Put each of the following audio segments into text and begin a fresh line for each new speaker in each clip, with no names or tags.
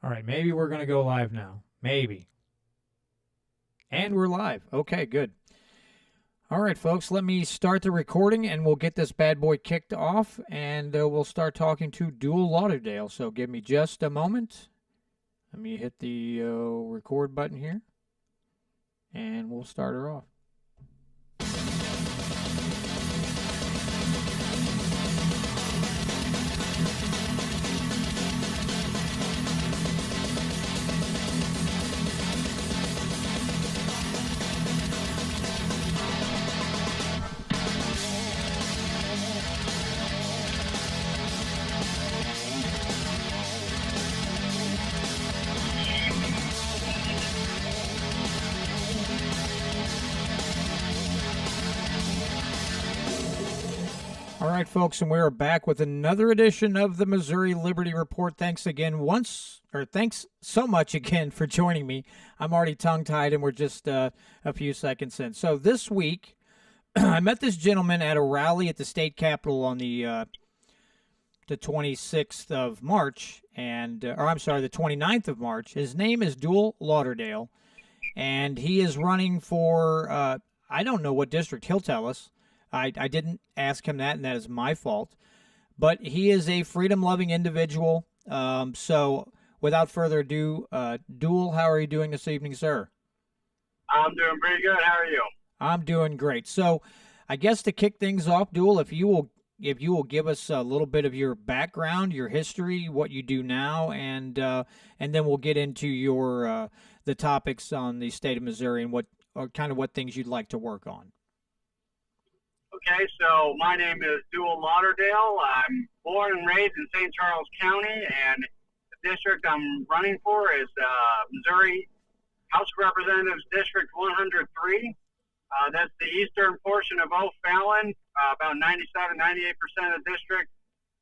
All right, maybe we're going to go live now. Maybe. And we're live. Okay, good. All right, folks, let me start the recording and we'll get this bad boy kicked off and we'll start talking to Duell Lauderdale. So give me just a moment. Let me hit the record button here and we'll start her off. All right, folks, and we're back with another edition of the Missouri Liberty Report. Thanks so much again for joining me. I'm already tongue-tied, and we're just a few seconds in. So this week, I met this gentleman at a rally at the state capitol on the 26th of March, the 29th of March. His name is Duell Lauderdale, and he is running for, I don't know what district. He'll tell us. I didn't ask him that, and that is my fault. But he is a freedom-loving individual. So without further ado, Duell, how are you doing this evening, sir?
I'm doing pretty good. How are you?
I'm doing great. So I guess to kick things off, Duell, if you will give us a little bit of your background, your history, what you do now, and then we'll get into your the topics on the state of Missouri and what things you'd like to work on.
Okay, so my name is Duell Lauderdale. I'm born and raised in St. Charles County, and the district I'm running for is Missouri House of Representatives District 103. That's the eastern portion of O'Fallon, about 97-98% of the district.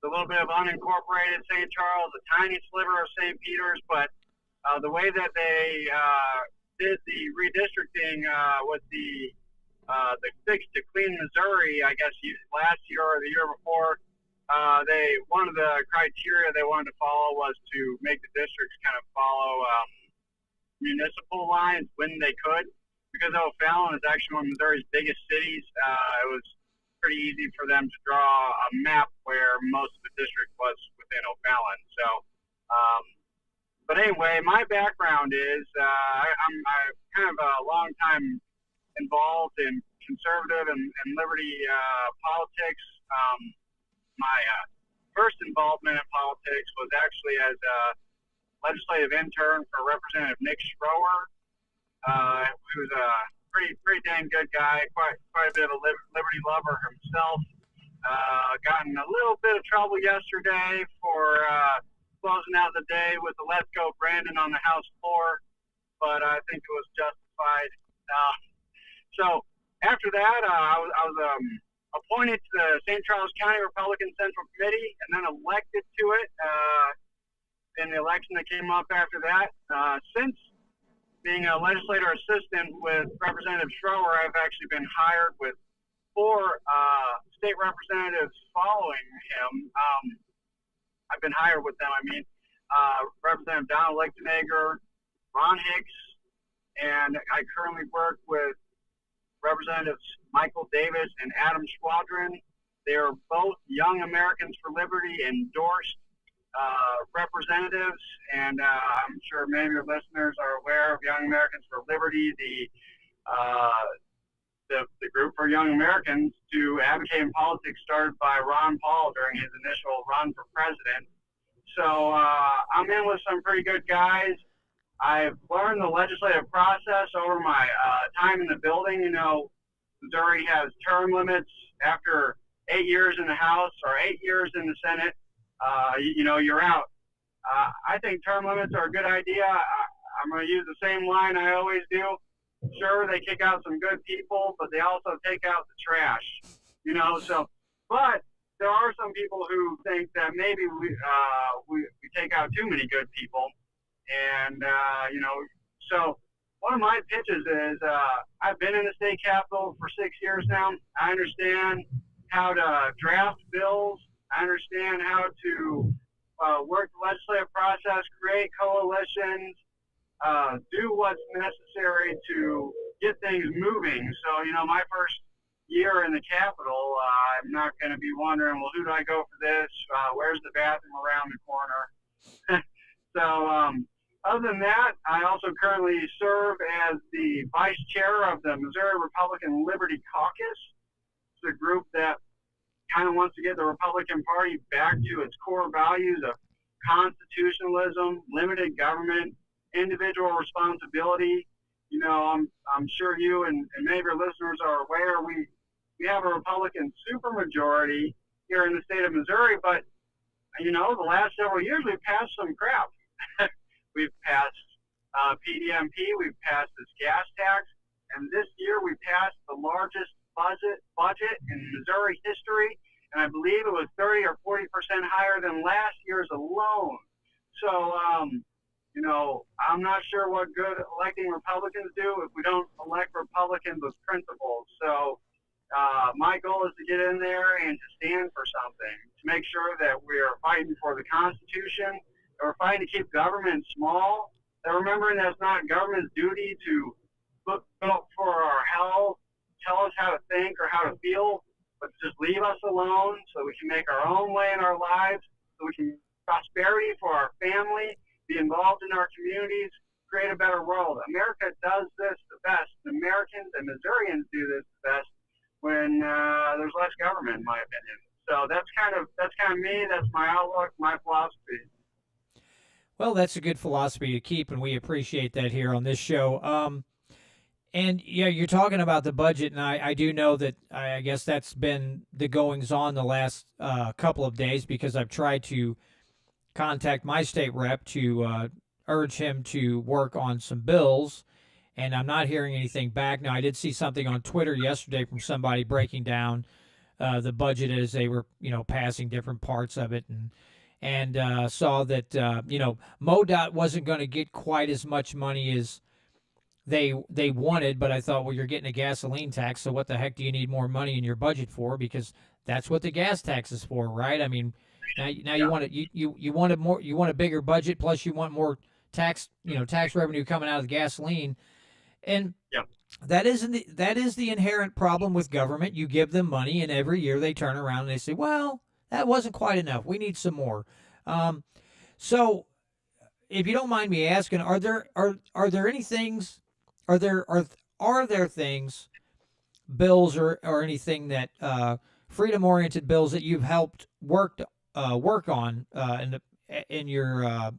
A little bit of unincorporated St. Charles, a tiny sliver of St. Peter's, but the way that they did the redistricting with the Fix to Clean Missouri, I guess last year or the year before, one of the criteria they wanted to follow was to make the districts kind of follow municipal lines when they could. Because O'Fallon is actually one of Missouri's biggest cities, it was pretty easy for them to draw a map where most of the district was within O'Fallon. So, but anyway, my background is I'm kind of a long time involved in conservative and liberty politics. My first involvement in politics was actually as a legislative intern for Representative Nick Schroer. He was a pretty dang good guy, quite a bit of a liberty lover himself. Got in a little bit of trouble yesterday for closing out the day with the "Let's Go Brandon" on the House floor, but I think it was justified. So after that, I was appointed to the St. Charles County Republican Central Committee and then elected to it in the election that came up after that. Since being a legislator assistant with Representative Schroer, I've actually been hired with 4 state representatives following him. I've been hired with them. Representative Donald Lichtenegger, Ron Hicks, and I currently work with Representatives Michael Davis and Adam Schwadron. They are both Young Americans for Liberty endorsed representatives, and I'm sure many of your listeners are aware of Young Americans for Liberty, the group for young Americans to advocate in politics started by Ron Paul during his initial run for president. So I'm in with some pretty good guys. I've learned the legislative process over my time in the building. You know, Missouri has term limits after 8 years in the House or 8 years in the Senate. You're out. I think term limits are a good idea. I'm going to use the same line I always do. Sure, they kick out some good people, but they also take out the trash. But there are some people who think that maybe we take out too many good people. And, so one of my pitches is I've been in the state capitol for 6 years now. I understand how to draft bills. I understand how to work the legislative process, create coalitions, do what's necessary to get things moving. So, my first year in the Capitol, I'm not going to be wondering, well, who do I go for this? Where's the bathroom around the corner? So, other than that, I also currently serve as the vice chair of the Missouri Republican Liberty Caucus. It's a group that kind of wants to get the Republican Party back to its core values of constitutionalism, limited government, individual responsibility. I'm sure you and many of your listeners are aware we have a Republican supermajority here in the state of Missouri, but the last several years we've passed some crap. We've passed PDMP, we've passed this gas tax, and this year we passed the largest budget in Missouri history, and I believe it was 30 or 40% higher than last year's alone. So, I'm not sure what good electing Republicans do if we don't elect Republicans with principles. So, my goal is to get in there and to stand for something, to make sure that we are fighting for the Constitution, that we're fighting to keep government small, that remembering that it's not government's duty to look out for our health, tell us how to think or how to feel, but just leave us alone so we can make our own way in our lives, so we can prosperity for our family, be involved in our communities, create a better world. America does this the best. Americans and Missourians do this the best when there's less government, in my opinion. So that's kind of me. That's my outlook, my philosophy.
Well, that's a good philosophy to keep, and we appreciate that here on this show. And yeah, you're talking about the budget, and I do know that I guess that's been the goings on the last couple of days, because I've tried to contact my state rep to urge him to work on some bills, and I'm not hearing anything back. Now, I did see something on Twitter yesterday from somebody breaking down the budget as they were, passing different parts of it, and saw that MoDOT wasn't going to get quite as much money as they wanted, but I thought, well, you're getting a gasoline tax, so what the heck do you need more money in your budget for? Because that's what the gas tax is for, right? I mean, now you want you want a bigger budget, plus you want more tax revenue coming out of the gasoline, and that is the inherent problem with government. You give them money, and every year they turn around and they say, well, that wasn't quite enough. We need some more. So, if you don't mind me asking, are there any things? Are there things, bills or anything that freedom-oriented bills that you've helped work on in your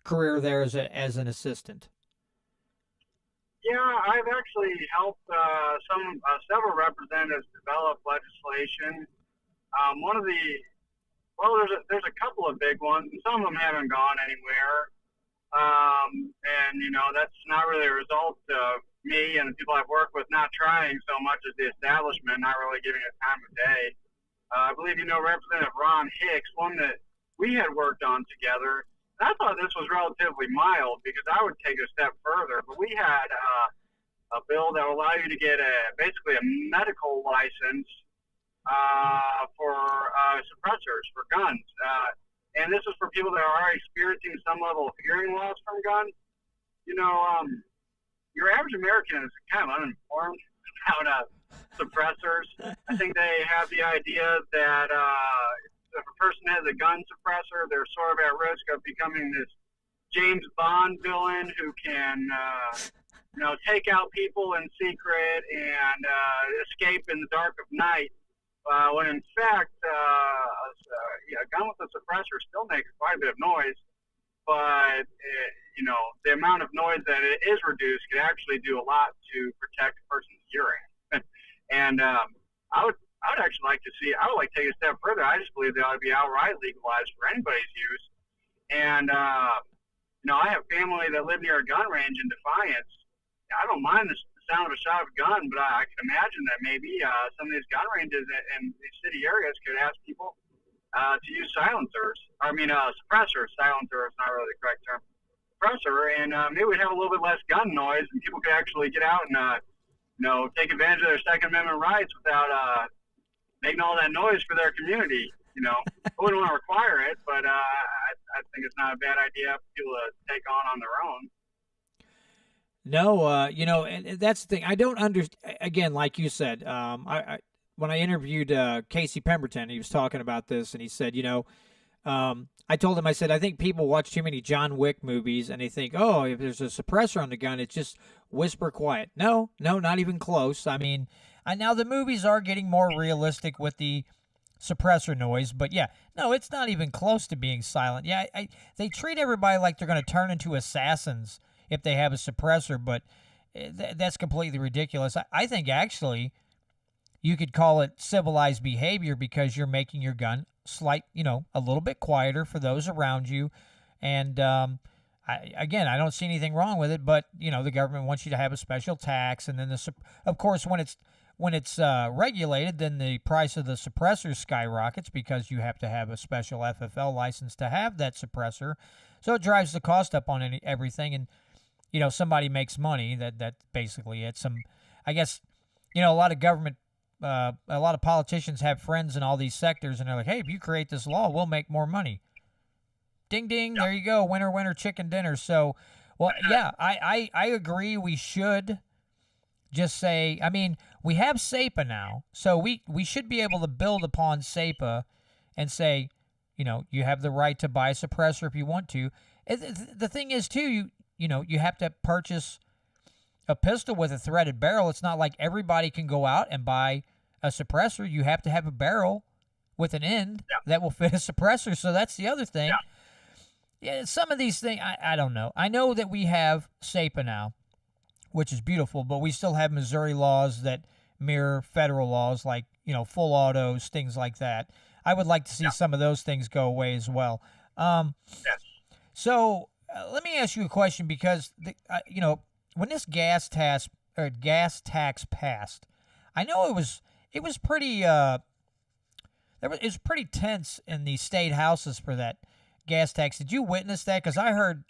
career there as an assistant?
Yeah, I've actually helped several representatives develop legislation. There's a couple of big ones, and some of them haven't gone anywhere. That's not really a result of me and the people I've worked with not trying so much as the establishment not really giving it time of day. I believe Representative Ron Hicks, one that we had worked on together. And I thought this was relatively mild because I would take it a step further. But we had a bill that will allow you to get basically a medical license for suppressors for guns. And this is for people that are already experiencing some level of hearing loss from guns. Your average American is kind of uninformed about suppressors. I think they have the idea that if a person has a gun suppressor, they're sort of at risk of becoming this James Bond villain who can, take out people in secret and escape in the dark of night. When in fact, a gun with a suppressor still makes quite a bit of noise, but the amount of noise that it is reduced can actually do a lot to protect a person's hearing. And I would actually like to see. I would like to take it a step further. I just believe they ought to be outright legalized for anybody's use. And I have family that live near a gun range in Defiance. I don't mind the sound of a shot of a gun, but I can imagine that maybe some of these gun ranges in these city areas could ask people to use silencers. Suppressors. Silencer is not really the correct term. Suppressor, and maybe we'd have a little bit less gun noise, and people could actually get out and take advantage of their Second Amendment rights without making all that noise for their community. I wouldn't want to require it, but I I think it's not a bad idea for people to take on their own.
No, and that's the thing. I don't understand. Again, like you said, when I interviewed Casey Pemberton, he was talking about this, and he said, I told him, I said, I think people watch too many John Wick movies, and they think, oh, if there's a suppressor on the gun, it's just whisper quiet. No, no, not even close. I mean, now the movies are getting more realistic with the suppressor noise, but yeah, no, it's not even close to being silent. Yeah, they treat everybody like they're going to turn into assassins if they have a suppressor, but that's completely ridiculous. I think actually you could call it civilized behavior because you're making your gun a little bit quieter for those around you. And I don't see anything wrong with it, but the government wants you to have a special tax, and then of course when it's regulated, then the price of the suppressor skyrockets because you have to have a special FFL license to have that suppressor. So it drives the cost up on everything, and somebody makes money. That basically it. I guess a lot of government. A lot of politicians have friends in all these sectors, and they're like, hey, if you create this law, we'll make more money. Ding, ding, there you go. Winner, winner, chicken dinner. So, well, yeah, I agree. We should just say, I mean, we have SEPA now, so we should be able to build upon SEPA and say, you have the right to buy a suppressor if you want to. The thing is, too, you have to purchase a pistol with a threaded barrel. It's not like everybody can go out and buy a suppressor. You have to have a barrel with an end that will fit a suppressor. So that's the other thing. Yeah, some of these things, I don't know. I know that we have SEPA now, which is beautiful, but we still have Missouri laws that mirror federal laws, like, full autos, things like that. I would like to see some of those things go away as well. So let me ask you a question, because, when this gas tax passed, I know it was pretty it was pretty tense in the state houses for that gas tax. Did you witness that? Because I heard,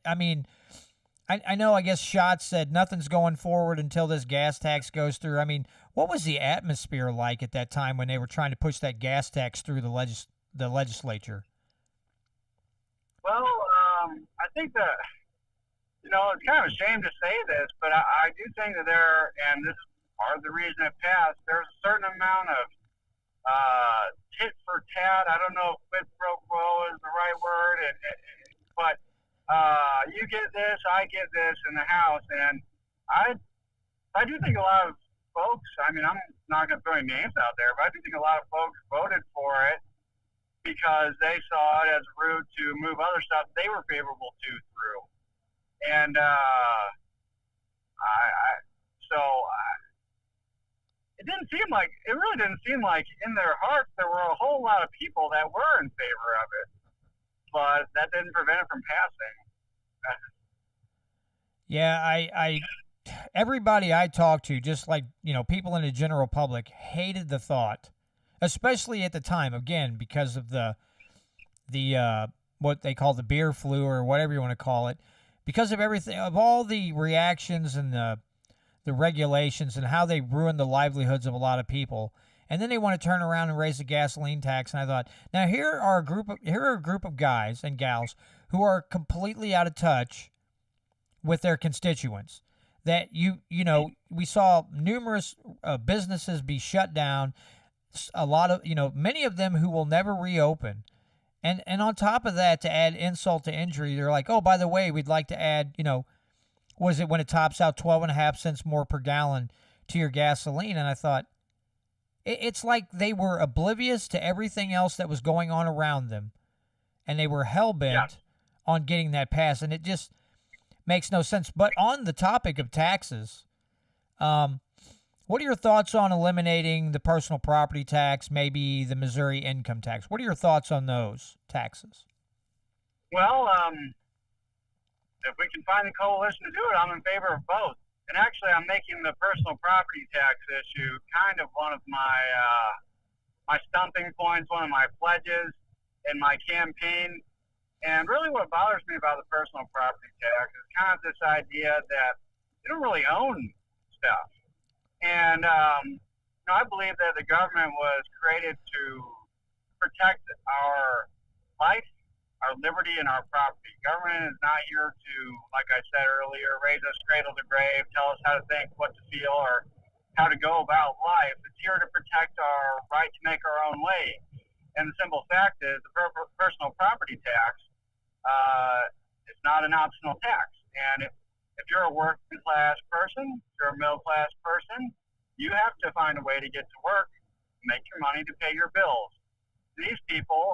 I know, I guess Schatz said nothing's going forward until this gas tax goes through. I mean, what was the atmosphere like at that time when they were trying to push that gas tax through the legislature?
Well, I think that, it's kind of a shame to say this, but I do think that and this is part of the reason it passed, there's a certain amount of tit for tat. I don't know if quid pro quo is the right word, but you get this, I get this in the House, and I do think a lot of folks, I'm not going to throw any names out there, but I do think a lot of folks voted for it because they saw it as a route to move other stuff they were favorable to through. And it really didn't seem like in their hearts there were a whole lot of people that were in favor of it, but that didn't prevent it from passing.
Yeah, I everybody I talked to, just like, people in the general public, hated the thought, especially at the time, again, because of the what they call the beer flu, or whatever you want to call it, because of everything, of all the reactions and the regulations and how they ruined the livelihoods of a lot of people. And then they want to turn around and raise the gasoline tax. And I thought, now here are a group of guys and gals who are completely out of touch with their constituents. That we saw numerous businesses be shut down, a lot of, many of them who will never reopen. And on top of that, to add insult to injury, they're like, oh, by the way, we'd like to add, was it when it tops out 12.5 cents more per gallon to your gasoline? And I thought, it's like they were oblivious to everything else that was going on around them, and they were hell-bent on getting that passed, and it just makes no sense. But on the topic of taxes, what are your thoughts on eliminating the personal property tax, maybe the Missouri income tax? What are your thoughts on those taxes?
Well, if we can find a coalition to do it, I'm in favor of both. And actually, I'm making the personal property tax issue kind of one of my stumping points, one of my pledges in my campaign. And really what bothers me about the personal property tax is kind of this idea that you don't really own stuff. And I believe that the government was created to protect our life our liberty and our property. Government is not here to, like I said earlier, raise us cradle to grave, tell us how to think, what to feel, or how to go about life. It's here to protect our right to make our own way. And the simple fact is, the personal property tax is not an optional tax. And if you're a working class person, if you're a middle class person, you have to find a way to get to work, make your money to pay your bills. These people,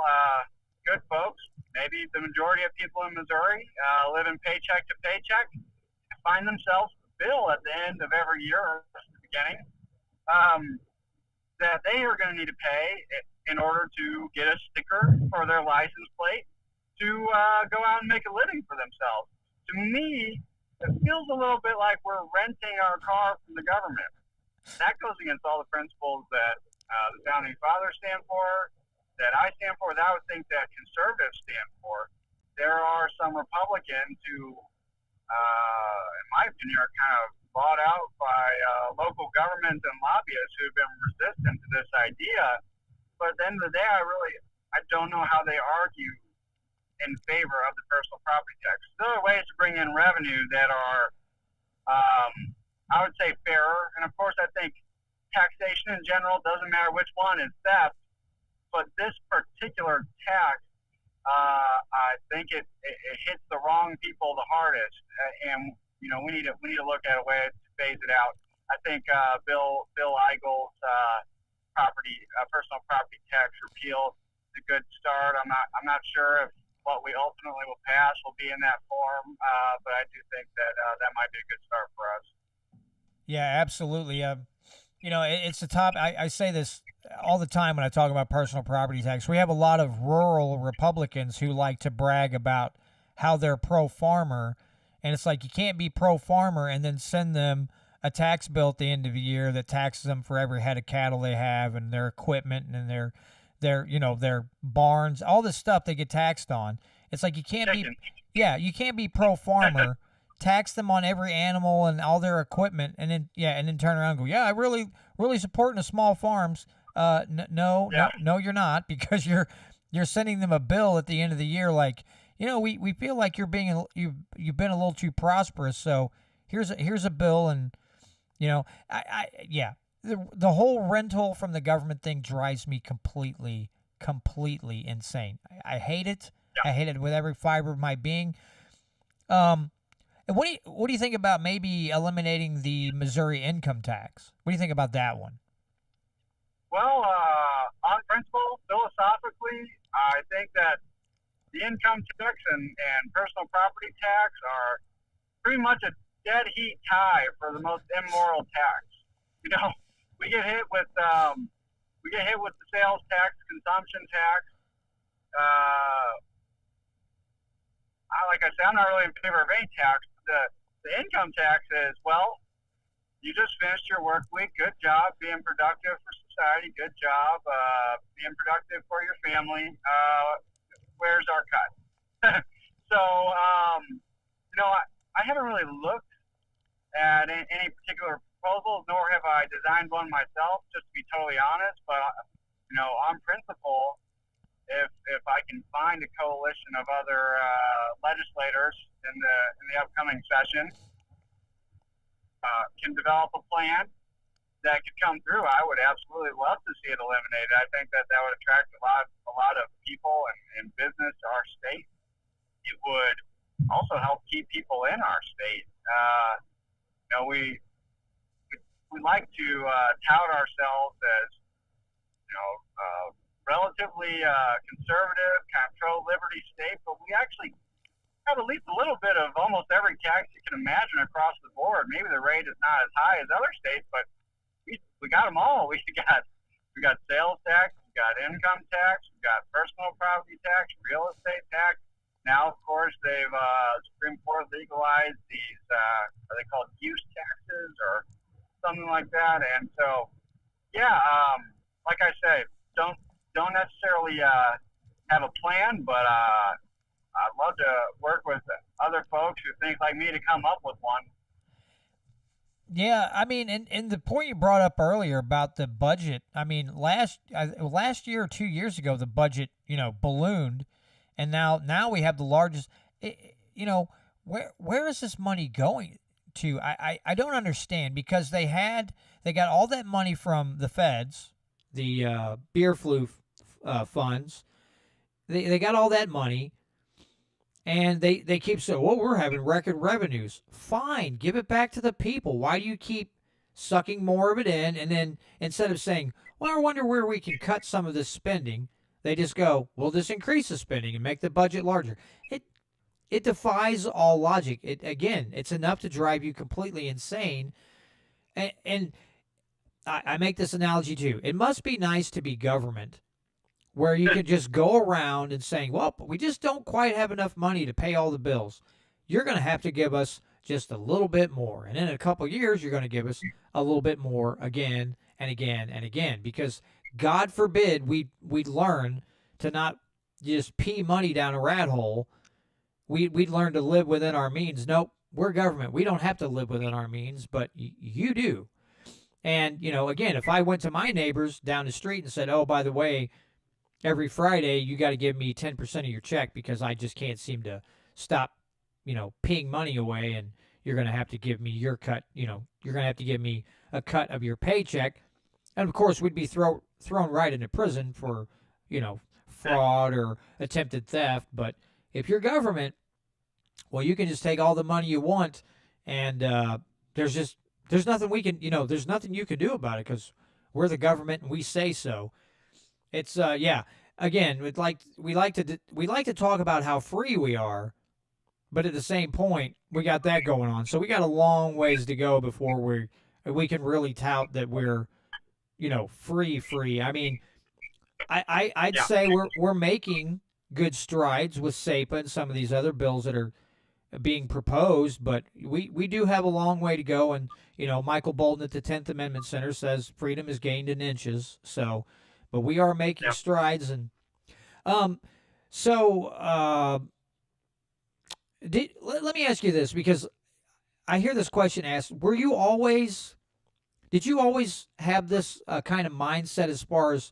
good folks, maybe the majority of people in Missouri living paycheck to paycheck, find themselves a bill at the end of every year or the beginning that they are going to need to pay in order to get a sticker for their license plate to go out and make a living for themselves. To me, it feels a little bit like we're renting our car from the government. That goes against all the principles that the founding fathers stand for, that I stand for, that I would think that conservatives stand for. There are some Republicans who, in my opinion, are kind of bought out by local governments and lobbyists who have been resistant to this idea. But at the end of the day, I don't know how they argue in favor of the personal property tax. There are ways to bring in revenue that are, I would say, fairer. And of course, I think taxation in general, doesn't matter which one, is theft. But this particular tax, I think it hits the wrong people the hardest, and we need to look at a way to phase it out. I think Bill Eigel's personal property tax repeal is a good start. I'm not sure if what we ultimately will pass will be in that form, but I do think that that might be a good start for us.
Yeah, absolutely. It's the top. I say this all the time when I talk about personal property tax. We have a lot of rural Republicans who like to brag about how they're pro-farmer, and it's like you can't be pro-farmer and then send them a tax bill at the end of the year that taxes them for every head of cattle they have and their equipment and their barns, all this stuff they get taxed on. It's like you can't be pro-farmer, tax them on every animal and all their equipment, and then turn around and go, I really supporting the small farms. No, you're not, because you're sending them a bill at the end of the year like, we feel like you've been a little too prosperous, so here's a bill, and the whole rental from the government thing drives me completely insane. I hate it.
Yeah.
I hate it with every fiber of my being. And what do you think about maybe eliminating the Missouri income tax? What do you think about that one?
Well, on principle, philosophically, I think that the income tax and personal property tax are pretty much a dead heat tie for the most immoral tax. We get hit with the sales tax, consumption tax. Like I said, I'm not really in favor of any tax. The income tax is, well, you just finished your work week. Good job being productive for society. Good job being productive for your family. Where's our cut? So, I haven't really looked at any particular proposals, nor have I designed one myself, just to be totally honest. But, on principle, if I can find a coalition of other legislators in the upcoming session, can develop a plan that could come through, I would absolutely love to see it eliminated. I think that would attract a lot of people and business to our state. It would also help keep people in our state. We like to tout ourselves as relatively conservative, kind of pro-liberty state, but we actually have at least a little bit of almost every tax you can imagine across the board. Maybe the rate is not as high as other states, but we got them all. We got sales tax, we got income tax, we got personal property tax, real estate tax. Now, of course, they've Supreme Court legalized these are they called use taxes or something like that? And so, like I say, don't necessarily have a plan, but I'd love to work with other folks who think like me to come up with one.
Yeah, I mean, and the point you brought up earlier about the budget, I mean, last year or 2 years ago, the budget, ballooned, and now we have the largest. You know, where is this money going to? I don't understand, because they got all that money from the feds, the beer flu funds. They got all that money, and they keep saying, well, we're having record revenues. Fine, give it back to the people. Why do you keep sucking more of it in? And then instead of saying, well, I wonder where we can cut some of this spending, they just go, we'll just increase the spending and make the budget larger. It defies all logic. It's enough to drive you completely insane. And I make this analogy too. It must be nice to be government, where you can just go around and saying, well, we just don't quite have enough money to pay all the bills. You're going to have to give us just a little bit more. And in a couple of years, you're going to give us a little bit more again and again and again. Because God forbid we learn to not just pee money down a rat hole. We'd learn to live within our means. Nope, we're government. We don't have to live within our means, but you do. And, again, if I went to my neighbors down the street and said, oh, by the way, every Friday you got to give me 10% of your check because I just can't seem to stop, peeing money away, and you're going to have to give me your cut, you're going to have to give me a cut of your paycheck. And, of course, we'd be thrown right into prison for, fraud or attempted theft. But if you're government, well, you can just take all the money you want, and there's nothing we can, there's nothing you can do about it because we're the government and we say so. It's yeah. Again, we like to talk about how free we are, but at the same point, we got that going on. So we got a long ways to go before we can really tout that we're, free. I mean, I'd say we're making good strides with SEPA and some of these other bills that are being proposed, but we do have a long way to go. And Michael Bolton at the 10th Amendment Center says freedom is gained in inches. So, but we are making strides. And let me ask you this, because I hear this question asked: did you always have this kind of mindset as far as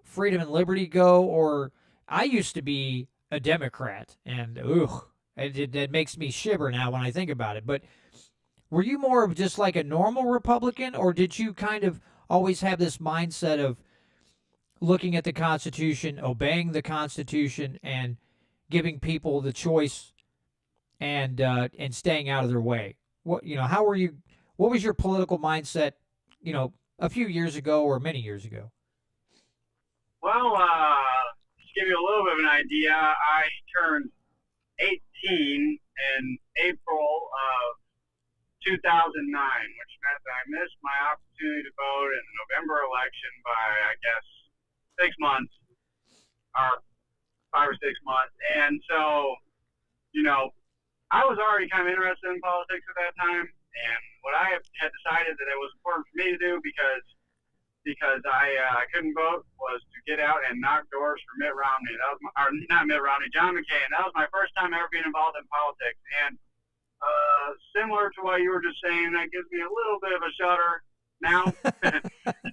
freedom and liberty go? Or I used to be a Democrat, and it makes me shiver now when I think about it. But were you more of just like a normal Republican, or did you kind of always have this mindset of looking at the Constitution, obeying the Constitution, and giving people the choice and staying out of their way? How were you? What was your political mindset, a few years ago or many years ago?
Well, to give you a little bit of an idea, I turned 18 in April of 2009, which meant that I missed my opportunity to vote in the November election by, I guess, 6 months, or 5 or 6 months. And so, I was already kind of interested in politics at that time. And what I had decided that it was important for me to do because I couldn't vote was to get out and knock doors for Mitt Romney. Not Mitt Romney, John McCain. That was my first time ever being involved in politics. And similar to what you were just saying, that gives me a little bit of a shudder now.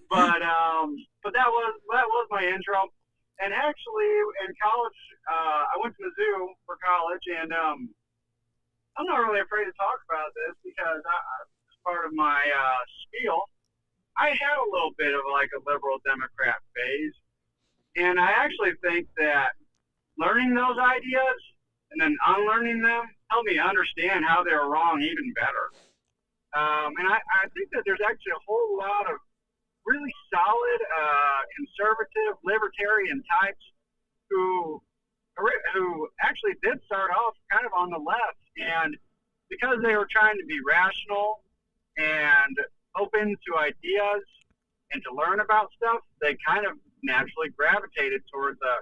But that was my intro. And actually, in college, I went to Mizzou for college, and I'm not really afraid to talk about this because as part of my spiel, I had a little bit of like a liberal Democrat phase. And I actually think that learning those ideas and then unlearning them helped me understand how they were wrong even better. And I think that there's actually a whole lot of really solid conservative libertarian types who actually did start off kind of on the left, and because they were trying to be rational and open to ideas and to learn about stuff, they kind of naturally gravitated towards a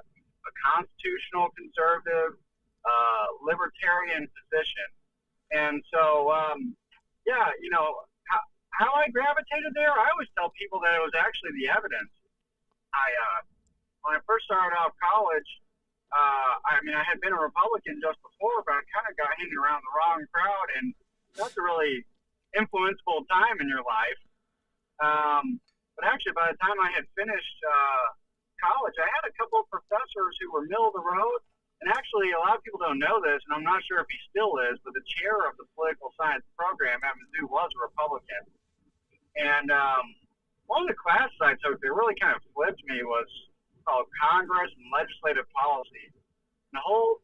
constitutional conservative libertarian position. And so how I gravitated there, I always tell people that it was actually the evidence. When I first started off college, I had been a Republican just before, but I kind of got hanging around the wrong crowd, and that's a really influenceable time in your life. But actually, by the time I had finished college, I had a couple of professors who were middle of the road, And actually, a lot of people don't know this, and I'm not sure if he still is, but the chair of the political science program at Mizzou was a Republican. And one of the classes I took that really kind of flipped me was called Congress and Legislative Policy. And the whole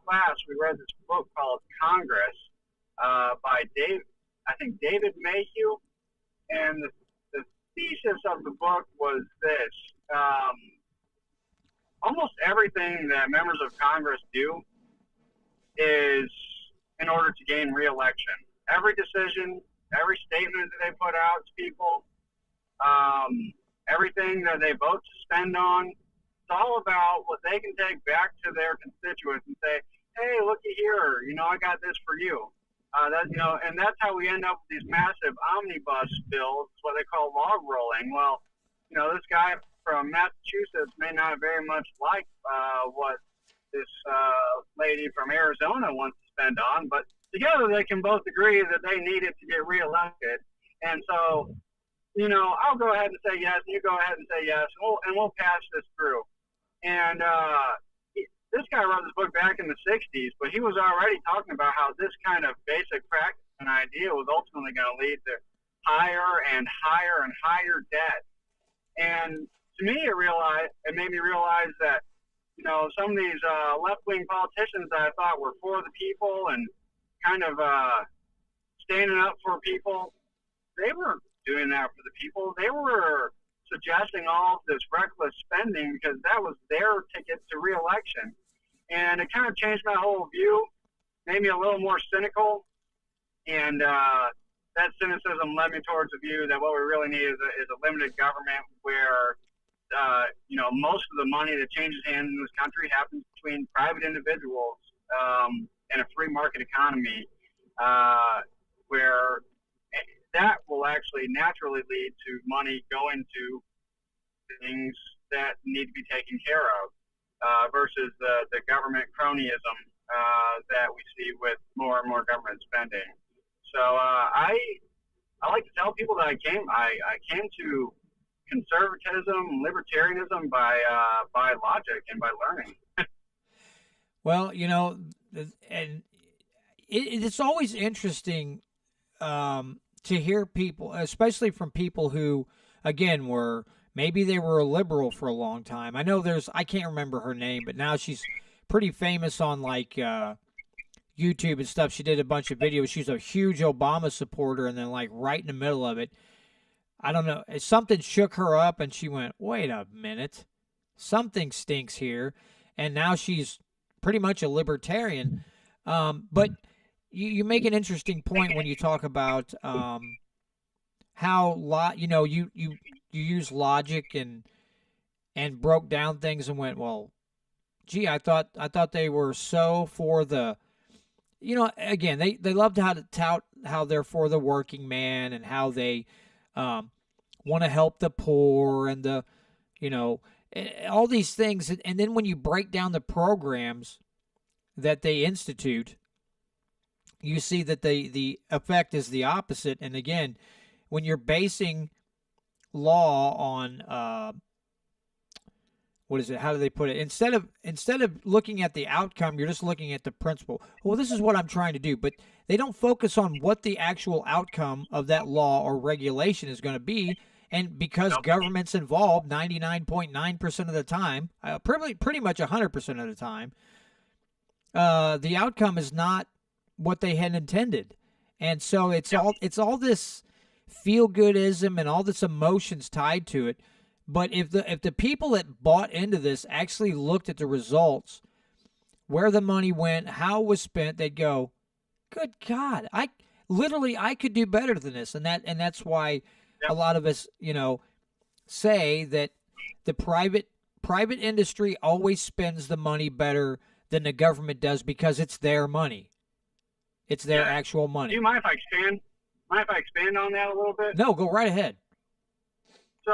class, we read this book called Congress by David Mayhew. And the thesis of the book was this. Almost everything that members of Congress do is in order to gain re-election. Every decision, every statement that they put out to people, everything that they vote to spend on, it's all about what they can take back to their constituents and say, hey, looky here, I got this for you. And that's how we end up with these massive omnibus bills, what they call log rolling. Well, this guy from Massachusetts may not very much like what this lady from Arizona wants to spend on, but together they can both agree that they need it to get reelected. And so, I'll go ahead and say yes, and you go ahead and say yes, and we'll pass this through. And this guy wrote this book back in the 60s, but he was already talking about how this kind of basic practice and idea was ultimately going to lead to higher and higher and higher debt. And to me, it made me realize that, some of these left-wing politicians that I thought were for the people and kind of standing up for people, they weren't doing that for the people. They were suggesting all of this reckless spending because that was their ticket to re-election. And it kind of changed my whole view, made me a little more cynical. And that cynicism led me towards the view that what we really need is a limited government where, most of the money that changes hands in this country happens between private individuals and a free market economy where that will actually naturally lead to money going to things that need to be taken care of versus the government cronyism that we see with more and more government spending. So I like to tell people that I came to conservatism, libertarianism by logic and by learning.
Well, and it's always interesting to hear people, especially from people who, again, maybe they were a liberal for a long time. I know I can't remember her name, but now she's pretty famous on like YouTube and stuff. She did a bunch of videos. She's a huge Obama supporter, and then like right in the middle of it, I don't know, something shook her up, and she went, "Wait a minute, something stinks here," and now she's pretty much a libertarian. But you make an interesting point when you talk about how you use logic and broke down things and went, well, gee, I thought they were so for the, again, they love to tout how they're for the working man and how they want to help the poor and the, all these things. And then when you break down the programs that they institute, you see that the effect is the opposite. And again, when you're basing law on what is it? How do they put it? Instead of looking at the outcome, you're just looking at the principle. Well, this is what I'm trying to do, but they don't focus on what the actual outcome of that law or regulation is going to be. And because government's involved 99.9% of the time, pretty much 100% of the time, the outcome is not what they had intended. And so it's all this feel-goodism and all this emotions tied to it. But if the people that bought into this actually looked at the results, where the money went, how it was spent, they'd go, "Good God, I could do better than this." And that's why a lot of us, say that the private industry always spends the money better than the government does because it's their money. It's their actual money.
Do you mind if I expand? On that a little bit?
No, go right ahead.
So,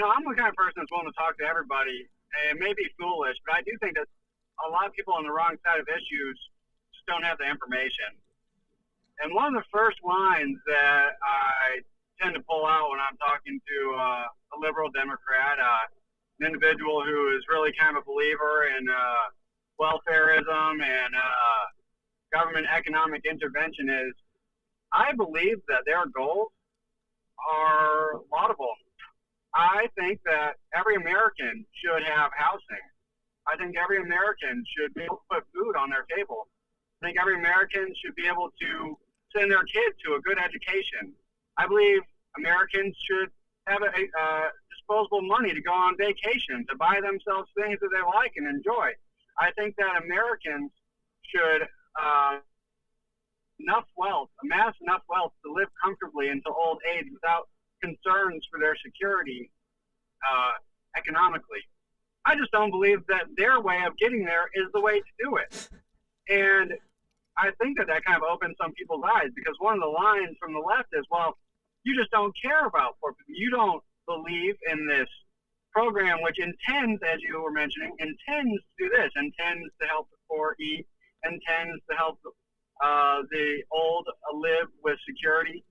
I'm the kind of person that's willing to talk to everybody. And it may be foolish, but I do think that a lot of people on the wrong side of issues just don't have the information. And one of the first lines that I tend to pull out when I'm talking to a liberal Democrat, an individual who is really kind of a believer in welfareism and government economic intervention is I believe that their goals are laudable. I think that every American should have housing. I think every American should be able to put food on their table. I think every American should be able to send their kids to a good education. I believe Americans should have disposable money to go on vacation, to buy themselves things that they like and enjoy. I think that Americans should amass enough wealth to live comfortably until old age without concerns for their security economically. I just don't believe that their way of getting there is the way to do it. And I think that kind of opens some people's eyes because one of the lines from the left is, well, you just don't care about poor people. You don't believe in this program, which intends, as you were mentioning, intends to do this, intends to help the poor eat, intends to help the old live with security.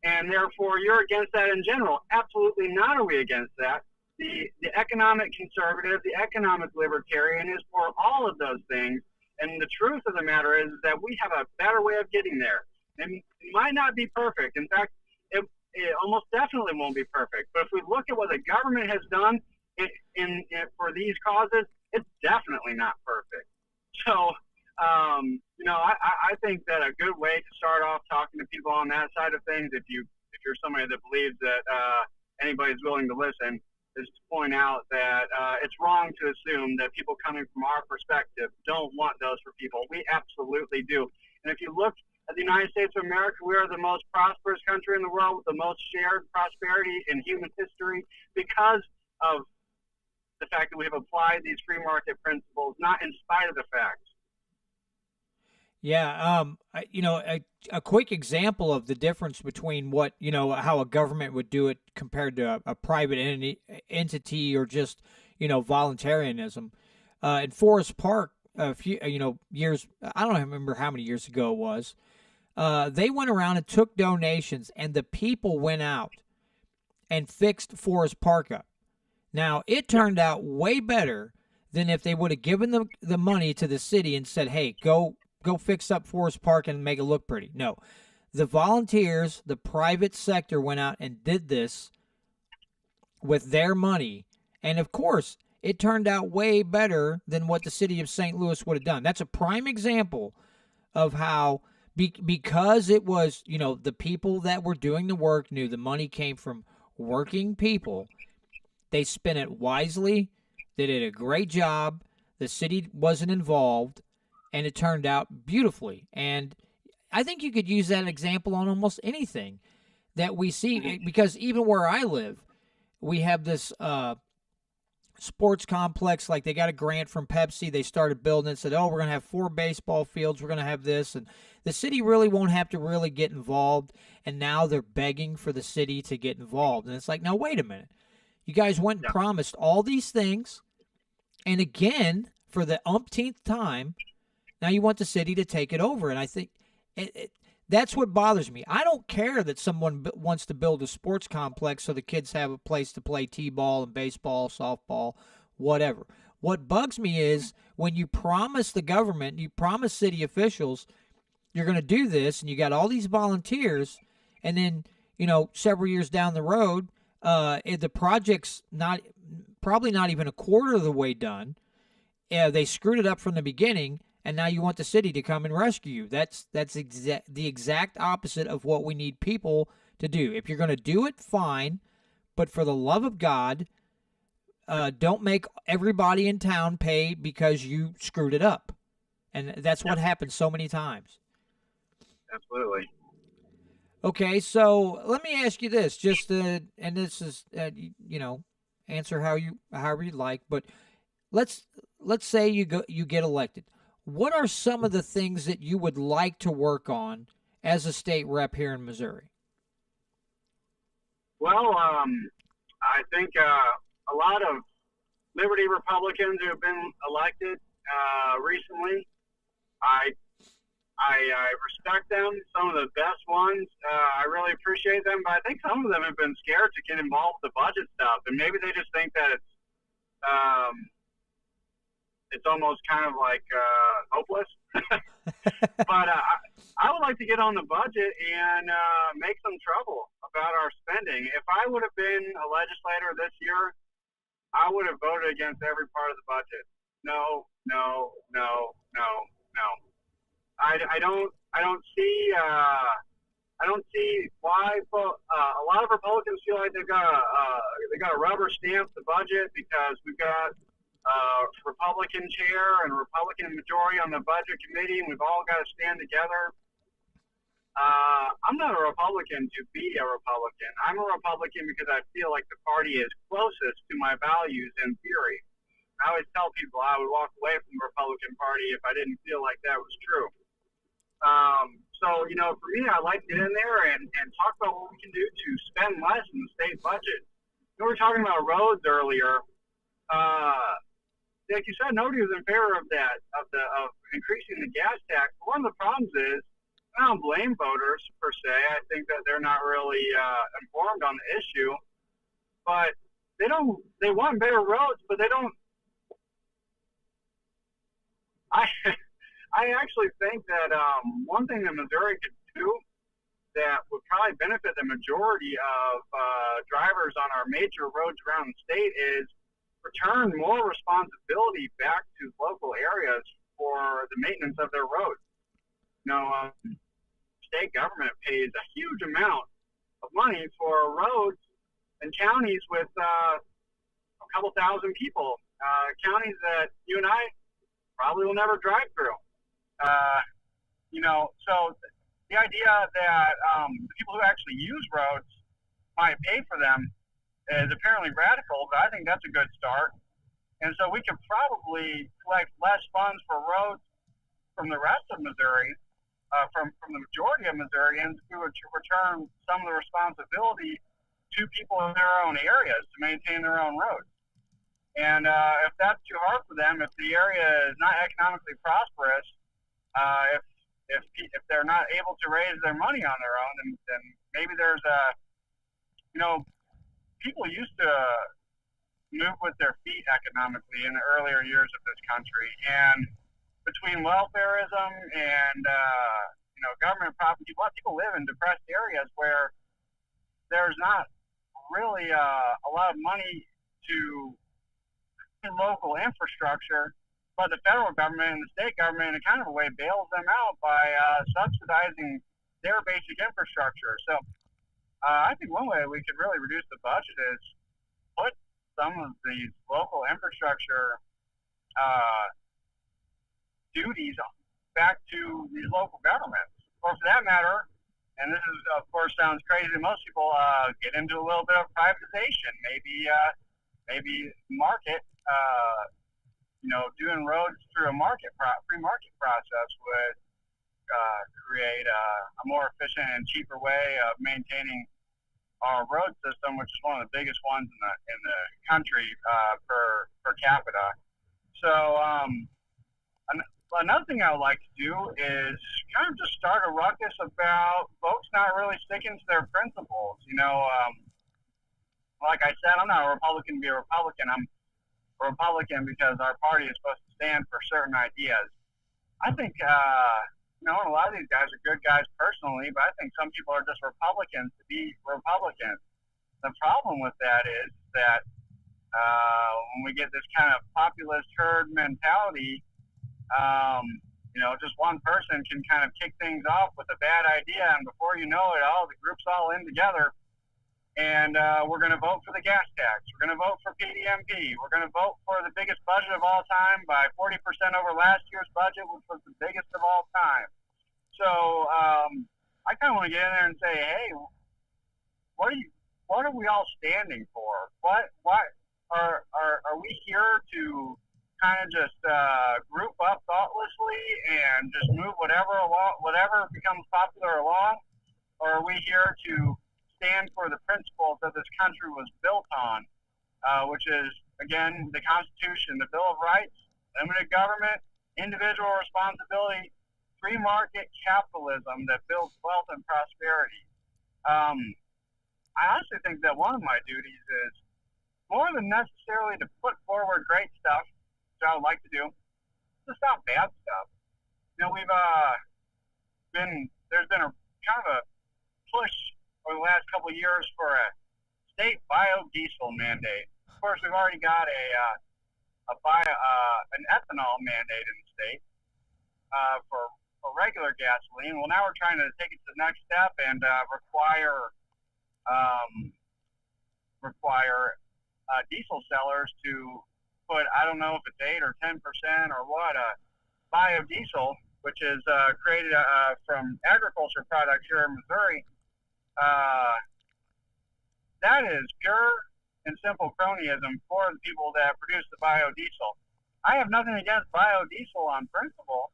And therefore, you're against that in general. Absolutely not are we against that. The economic conservative, the economic libertarian is for all of those things. And the truth of the matter is that we have a better way of getting there. And it might not be perfect. In fact, it almost definitely won't be perfect. But if we look at what the government has done for these causes, it's definitely not perfect. So, I think that a good way to start off talking to people on that side of things, if you're somebody that believes that anybody's willing to listen, is to point out that it's wrong to assume that people coming from our perspective don't want those for people. We absolutely do. And if you look at the United States of America, we are the most prosperous country in the world with the most shared prosperity in human history because of the fact that we have applied these free market principles, not in spite of the facts.
Yeah, a quick example of the difference between what, how a government would do it compared to a private entity or just, voluntarism. In Forest Park, a few, years, I don't remember how many years ago it was, they went around and took donations, and the people went out and fixed Forest Park up. Now, it turned out way better than if they would have given the money to the city and said, hey, go fix up Forest Park and make it look pretty. No. The volunteers, the private sector went out and did this with their money. And of course, it turned out way better than what the city of St. Louis would have done. That's a prime example of how, because it was, the people that were doing the work knew the money came from working people. They spent it wisely. They did a great job. The city wasn't involved. And it turned out beautifully. And I think you could use that example on almost anything that we see, because even where I live, we have this sports complex. Like, they got a grant from Pepsi. They started building it, said, oh, we're going to have 4 baseball fields. We're going to have this. And the city really won't have to really get involved. And now they're begging for the city to get involved. And it's like, no, wait a minute. You guys went and promised all these things. And again, for the umpteenth time, now you want the city to take it over. And I think that's what bothers me. I don't care that someone wants to build a sports complex so the kids have a place to play t-ball and baseball, softball, whatever. What bugs me is when you promise the government, you promise city officials, you're going to do this, and you got all these volunteers, and then, several years down the road, the project's probably not even a quarter of the way done. They screwed it up from the beginning, and now you want the city to come and rescue you. That's the exact opposite of what we need people to do. If you're going to do it, fine, but for the love of God, don't make everybody in town pay because you screwed it up. And that's what happens so many times.
Absolutely.
Okay, so let me ask you this, and this is, answer however you like, but let's say you get elected. What are some of the things that you would like to work on as a state rep here in Missouri?
Well, I think a lot of Liberty Republicans who have been elected recently, I respect them. Some of the best ones, I really appreciate them. But I think some of them have been scared to get involved with the budget stuff, and maybe they just think that um, it's almost kind of like hopeless. But I would like to get on the budget and make some trouble about our spending. If I would have been a legislator this year, I would have voted against every part of the budget. No, no, no, no, no. I don't see why a lot of Republicans feel like they got to rubber stamp the budget because we've got Republican chair and Republican majority on the budget committee, and we've all got to stand together. I'm not a Republican to be a Republican. I'm a Republican because I feel like the party is closest to my values in theory. I always tell people I would walk away from the Republican Party if I didn't feel like that was true. So, for me, I like to get in there and talk about what we can do to spend less in the state budget. We were talking about roads earlier. Like you said, nobody was in favor of that, of increasing the gas tax. One of the problems is, I don't blame voters per se. I think that they're not really informed on the issue, but they want better roads, but they don't. I actually think that one thing that Missouri could do that would probably benefit the majority of drivers on our major roads around the state is return more responsibility back to local areas for the maintenance of their roads. State government pays a huge amount of money for roads in counties with a couple thousand people, counties that you and I probably will never drive through. So the idea that the people who actually use roads might pay for them is apparently radical, but I think that's a good start. And so we could probably collect less funds for roads from the rest of Missouri, from the majority of Missourians, who would return some of the responsibility to people in their own areas to maintain their own roads. And if that's too hard for them, if the area is not economically prosperous, if they're not able to raise their money on their own, then maybe there's people used to move with their feet economically in the earlier years of this country, and between welfareism and government property, a lot of people live in depressed areas where there's not really a lot of money to local infrastructure, but the federal government and the state government in kind of a way bails them out by subsidizing their basic infrastructure. So I think one way we could really reduce the budget is put some of these local infrastructure duties back to these local governments, or for that matter, and this is of course sounds crazy to most people, get into a little bit of privatization, maybe market. Doing roads through a free market process would create a more efficient and cheaper way of maintaining our road system, which is one of the biggest ones in the country per capita. So another thing I would like to do is kind of just start a ruckus about folks not really sticking to their principles. Like I said, I'm not a Republican to be a Republican. I'm a Republican because our party is supposed to stand for certain ideas. I think, and a lot of these guys are good guys personally, but I think some people are just Republicans to be Republicans. The problem with that is that when we get this kind of populist herd mentality, just one person can kind of kick things off with a bad idea, and before you know it, the group's all in together. And we're going to vote for the gas tax. We're going to vote for PDMP. We're going to vote for the biggest budget of all time by 40% over last year's budget, which was the biggest of all time. So I kind of want to get in there and say, hey, what are we all standing for? What are we here to kind of just group up thoughtlessly and just move whatever becomes popular along, or are we here to stand for the principles that this country was built on, which is, again, the Constitution, the Bill of Rights, limited government, individual responsibility, free market capitalism that builds wealth and prosperity. I honestly think that one of my duties is more than necessarily to put forward great stuff, which I would like to do, to stop bad stuff. We've there's been a kind of a push over the last couple of years for a state biodiesel mandate. Of course, we've already got an ethanol mandate in the state for regular gasoline. Well, now we're trying to take it to the next step and require diesel sellers to put, I don't know if it's 8 or 10% or what, biodiesel, which is created from agriculture products here in Missouri. That is pure and simple cronyism for the people that produce the biodiesel. I have nothing against biodiesel on principle.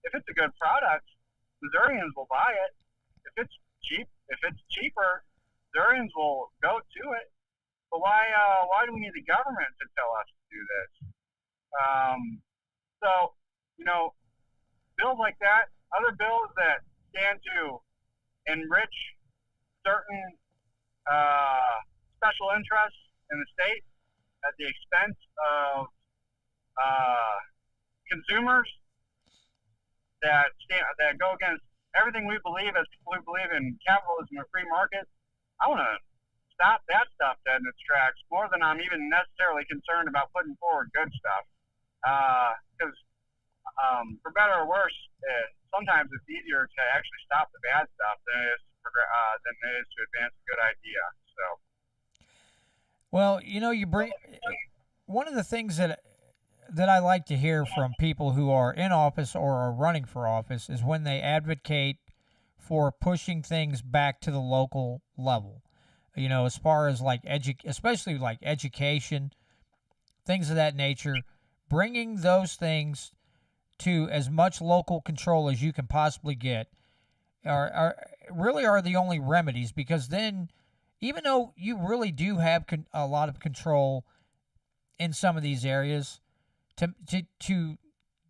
If it's a good product, Missourians will buy it. If it's cheaper, Missourians will go to it. But why do we need the government to tell us to do this? So, bills like that, other bills that stand to enrich certain special interests in the state at the expense of consumers that go against everything we believe as people who believe in capitalism and free market. I want to stop that stuff dead in its tracks more than I'm even necessarily concerned about putting forward good stuff. Because for better or worse, sometimes it's easier to actually stop the bad stuff than it is to advance a good idea. So,
Well, you bring one of the things that I like to hear from people who are in office or are running for office is when they advocate for pushing things back to the local level. As far as like especially like education, things of that nature, bringing those things to as much local control as you can possibly get are really are the only remedies, because then even though you really do have a lot of control in some of these areas, to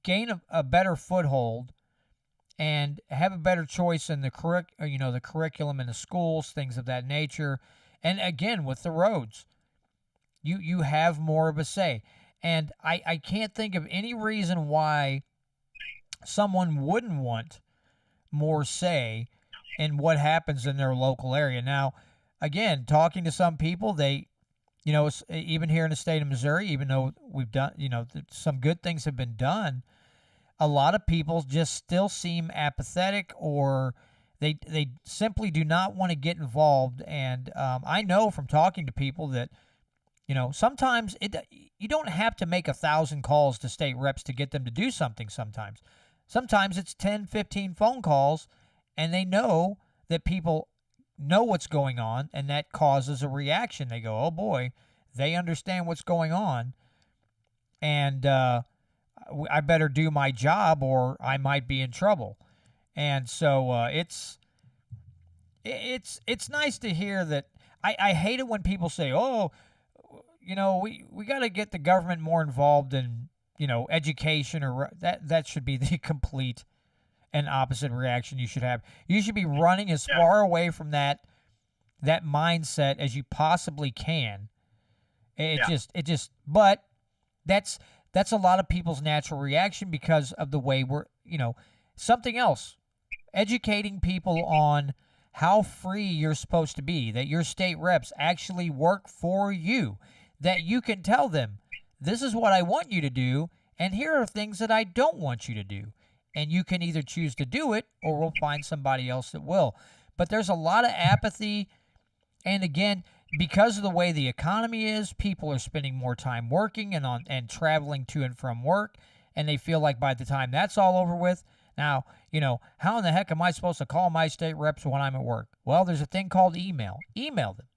gain a better foothold and have a better choice in the the curriculum in the schools, things of that nature, and again with the roads, you have more of a say. And I can't think of any reason why someone wouldn't want more say in what happens in their local area. Now, again, talking to some people, they, even here in the state of Missouri, even though we've done, some good things have been done, a lot of people just still seem apathetic, or they simply do not want to get involved. And I know from talking to people that, sometimes you don't have to make 1,000 calls to state reps to get them to do something. Sometimes it's 10, 15 phone calls, and they know that people know what's going on, and that causes a reaction. They go, oh boy, they understand what's going on, and I better do my job or I might be in trouble. And so it's nice to hear that. I hate it when people say, oh, we got to get the government more involved in, education, or that should be the complete and opposite reaction you should have. You should be running as far away from that mindset as you possibly can. But that's a lot of people's natural reaction because of the way we're, something else. Educating people on how free you're supposed to be, that your state reps actually work for you, that you can tell them, this is what I want you to do, and here are things that I don't want you to do. And you can either choose to do it, or we'll find somebody else that will. But there's a lot of apathy. And again, because of the way the economy is, people are spending more time working and traveling to and from work. And they feel like by the time that's all over with, now, how in the heck am I supposed to call my state reps when I'm at work? Well, there's a thing called email. Email them.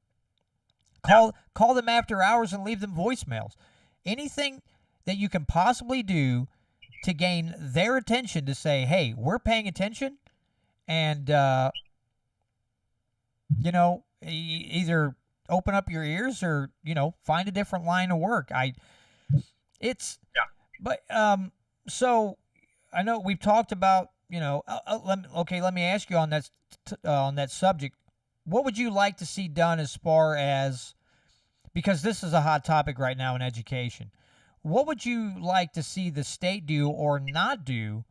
Call them after hours and leave them voicemails. Anything that you can possibly do to gain their attention, to say, hey, we're paying attention, and, either open up your ears or, find a different line of work. So I know we've talked about, let me ask you on that subject. What would you like to see done as far as because this is a hot topic right now in education. What would you like to see the state do or not do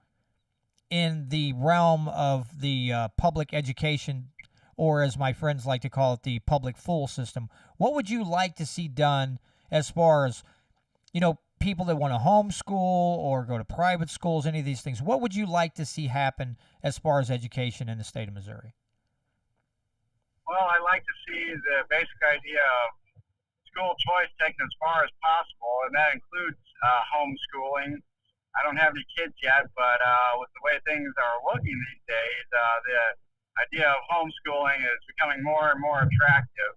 in the realm of the public education, or as my friends like to call it, the public fool system? What would you like to see done as far as, people that want to homeschool or go to private schools, any of these things? What would you like to see happen as far as education in the state of Missouri?
Well, I like to see the basic idea of school choice taken as far as possible, and that includes homeschooling. I don't have any kids yet, but with the way things are looking these days, the idea of homeschooling is becoming more and more attractive.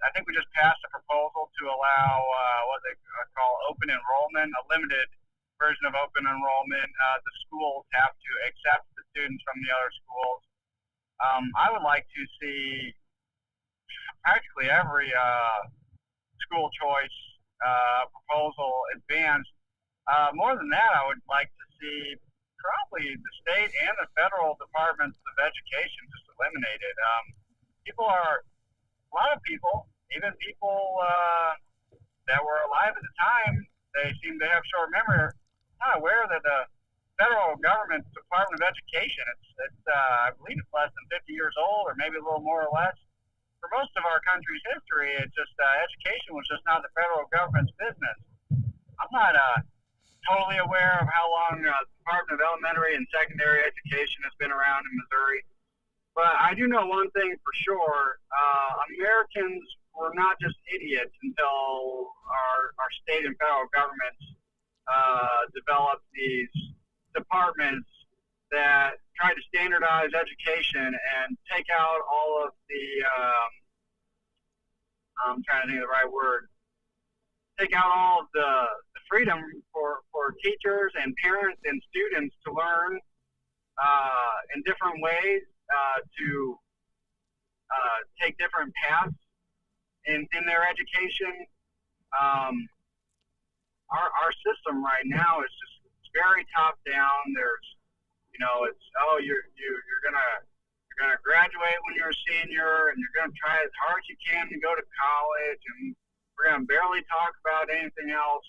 I think we just passed a proposal to allow what they call open enrollment, a limited version of open enrollment. The schools have to accept the students from the other schools. I would like to see practically every school choice proposal advanced. More than that, I would like to see probably the state and the federal departments of education just eliminated. A lot of people, even people that were alive at the time, they seem to have short memory, are not aware that the federal government Department of Education, I believe it's less than 50 years old, or maybe a little more or less. For most of our country's history, it's just education was just not the federal government's business. I'm not totally aware of how long the Department of Elementary and Secondary Education has been around in Missouri. But I do know one thing for sure. Americans were not just idiots until our state and federal governments developed these departments that try to standardize education and take out all of the, I'm trying to think of the right word, take out all of the freedom for teachers and parents and students to learn in different ways, to take different paths in their education. Our system right now is just very top down. There's, you're gonna graduate when you're a senior, and you're gonna try as hard as you can to go to college, and we're gonna barely talk about anything else.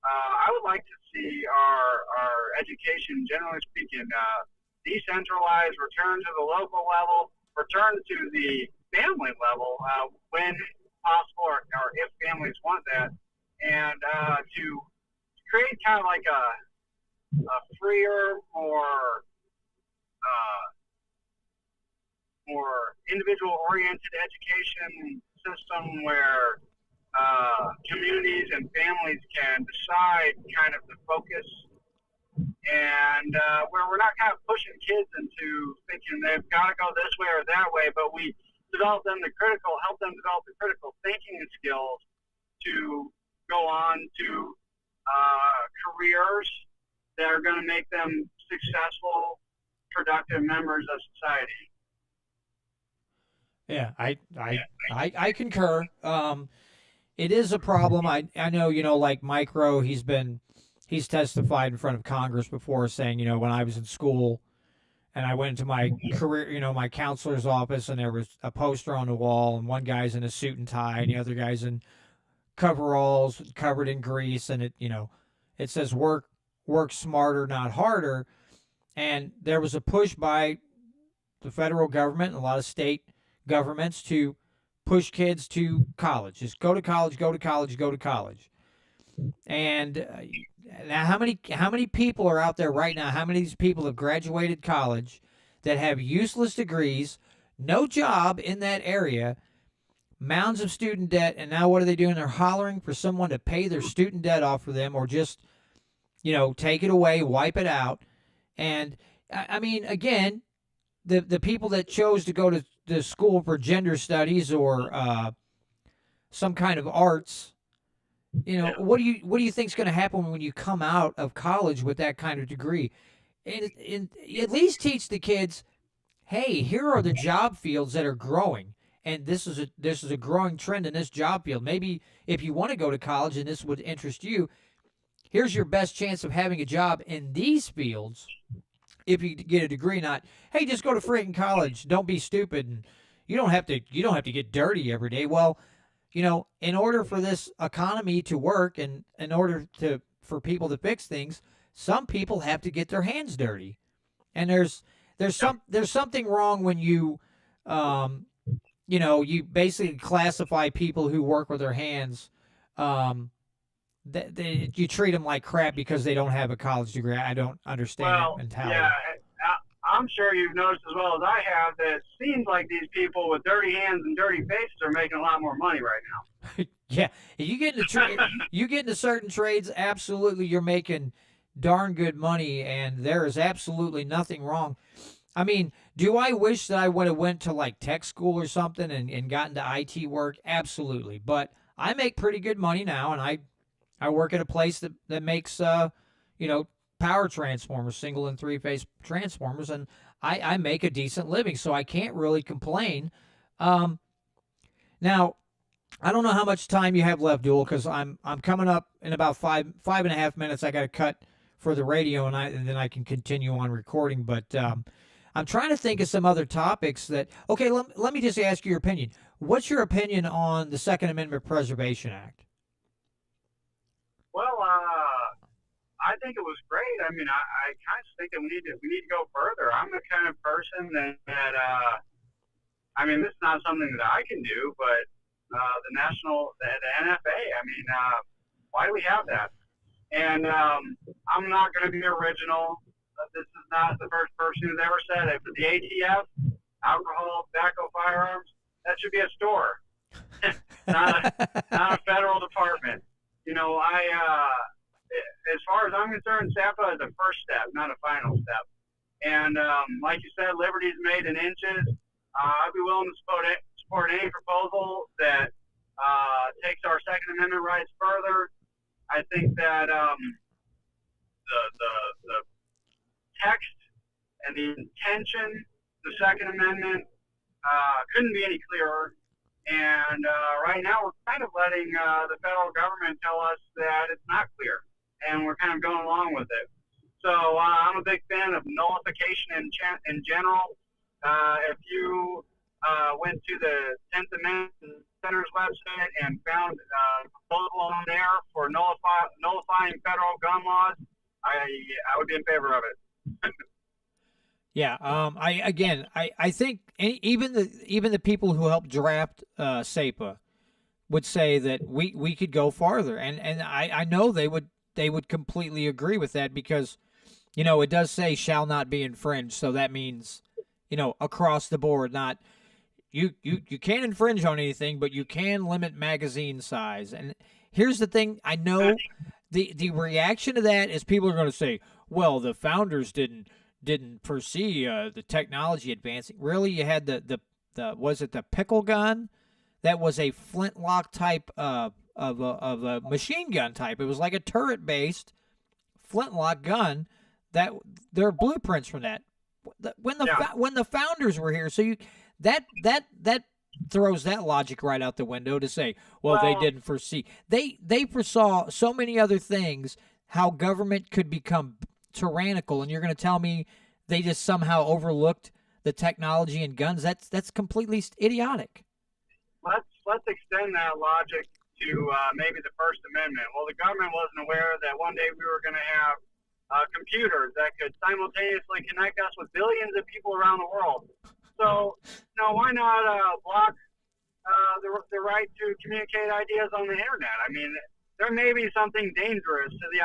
I would like to see our education, generally speaking, decentralized, return to the local level, return to the family level when possible, or if families want that, and to create kind of like a freer, more individual-oriented education system where communities and families can decide kind of the focus, and where we're not kind of pushing kids into thinking they've got to go this way or that way, but we help them develop the critical thinking skills to go on to careers that are going to make them successful, productive members of society.
Yeah, I concur. It is a problem. I know, like Micro, he's testified in front of Congress before saying, when I was in school and I went into my career, my counselor's office, and there was a poster on the wall, and one guy's in a suit and tie and the other guy's in coveralls covered in grease, and it says work smarter, not harder. And there was a push by the federal government and a lot of state governments to push kids to college. Just go to college, go to college, go to college. And now, how many people are out there right now? How many of these people have graduated college that have useless degrees, no job in that area, mounds of student debt, and now what are they doing? They're hollering for someone to pay their student debt off for them, or just, take it away, wipe it out. And I mean, again, the people that chose to go to school for gender studies or some kind of arts, what do you think is going to happen when you come out of college with that kind of degree? And at least teach the kids, hey, here are the job fields that are growing, and this is a growing trend in this job field. Maybe if you want to go to college and this would interest you, here's your best chance of having a job in these fields if you get a degree. Not, hey, just go to freaking college, don't be stupid, and you don't have to get dirty every day. Well, in order for this economy to work and in order for people to fix things, some people have to get their hands dirty. And there's something wrong when um you basically classify people who work with their hands, um you treat them like crap because they don't have a college degree. I don't understand that
Well, yeah,
mentality.
I'm sure you've noticed as well as I have that it seems like these people with dirty hands and dirty faces are making a lot more money right
Yeah, you get into certain trades, absolutely you're making darn good money, and there is absolutely nothing wrong. I mean, do I wish that I would have went to like tech school or something and gotten to IT work? Absolutely. But I make pretty good money now, and I work at a place that makes you know, power transformers, single and three phase transformers, and I make a decent living, so I can't really complain. Um, Now, I don't know how much time you have left, Duel, because I'm coming up in about five and a half minutes. I got to cut for the radio, and then I can continue on recording. But I'm trying to think of some other topics that. Okay, let me just ask you your opinion. What's your opinion on the Second Amendment Preservation Act?
now. Well, I think it was great. I mean, I kind of think that we need to go further. I'm the kind of person that I mean, this is not something that I can do, but the NFA. I mean, why do we have that? And I'm not going to be original. This is not the first person who's ever said it. But the ATF, alcohol, tobacco, firearms, that should be a store, not a federal department. As far as I'm concerned, SAPA is a first step, not a final step. And like you said, liberty's made in inches. I'd be willing to support any proposal that takes our Second Amendment rights further. I think that the text and the intention of the Second Amendment couldn't be any clearer. And right now, we're kind of letting the federal government tell us that it's not clear, and we're kind of going along with it. So I'm a big fan of nullification in general. If you went to the 10th Amendment Center's website and found a proposal on there for nullifying federal gun laws, I would be in favor of it.
Yeah, I think even the people who helped draft SAPA would say that we could go farther, and I know they would completely agree with that because it does say shall not be infringed, so that means across the board, not you can't infringe on anything, but you can limit magazine size. And here's the thing: I know the reaction to that is people are going to say, well, the founders didn't foresee the technology advancing. Really, you had the was it the pickle gun? That was a flintlock type of a machine gun type. It was like a turret based flintlock gun. That there are blueprints from that. When the founders were here, so that throws that logic right out the window to say, well, they didn't foresee. They foresaw so many other things, how government could become tyrannical, and you're going to tell me they just somehow overlooked the technology and guns? That's completely idiotic.
Let's extend that logic to maybe the First Amendment. Well, the government wasn't aware that one day we were going to have computers that could simultaneously connect us with billions of people around the world. So, why not block the right to communicate ideas on the internet? I mean, there may be something dangerous to the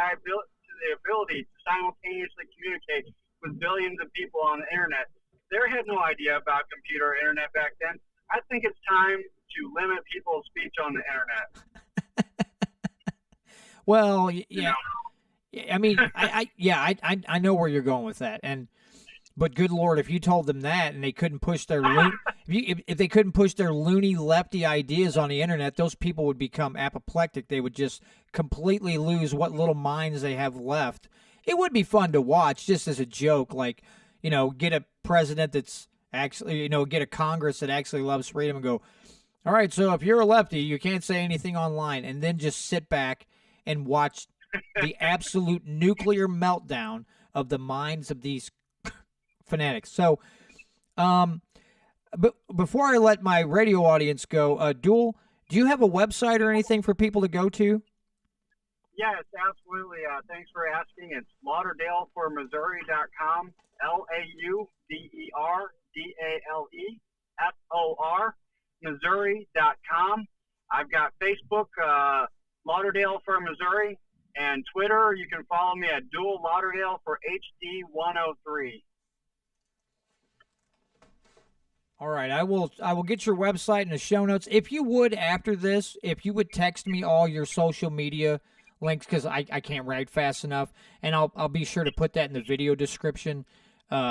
ability to simultaneously communicate with billions of people on the internet. They had no idea about computer or internet back then. I think it's time to limit people's speech on the internet.
Well, yeah. I mean, I know where you're going with that, but good Lord, if you told them that and they couldn't push their if they couldn't push their loony lefty ideas on the internet, those people would become apoplectic. They would just completely lose what little minds they have left. It would be fun to watch, just as a joke, like get a president that's actually get a Congress that actually loves freedom and go, all right, so if you're a lefty, you can't say anything online, and then just sit back and watch the absolute nuclear meltdown of the minds of these fanatics. So, But before I let my radio audience go, Duel, do you have a website or anything for people to go to?
Yes, absolutely. Thanks for asking. It's lauderdaleformissouri.com, Lauderdalefor, Missouri.com. I've got Facebook, Lauderdale for Missouri, and Twitter. You can follow me at Duell Lauderdale for HD103.
All right, I will get your website in the show notes. If you would after this, if you would text me all your social media links because I can't write fast enough, and I'll be sure to put that in the video description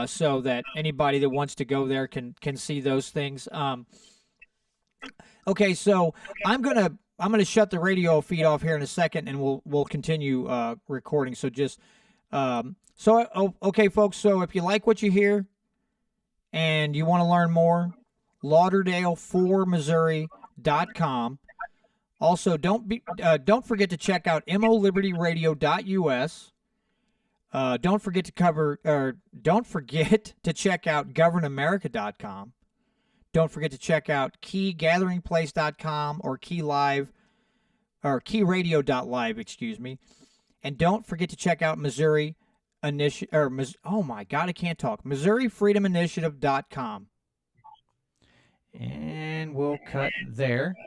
so that anybody that wants to go there can see those things. Okay, so I'm gonna shut the radio feed off here in a second, and we'll continue recording. So just okay, folks. So if you like what you hear and you want to learn more, lauderdale4missouri.com. Also, don't forget to check out molibertyradio.us. Don't forget to check out governamerica.com. Don't forget to check out keygatheringplace.com or keyradio.live, excuse me. And don't forget to check out Missouri Initiative, oh my God, I can't talk. MissouriFreedomInitiative.com. And we'll cut there.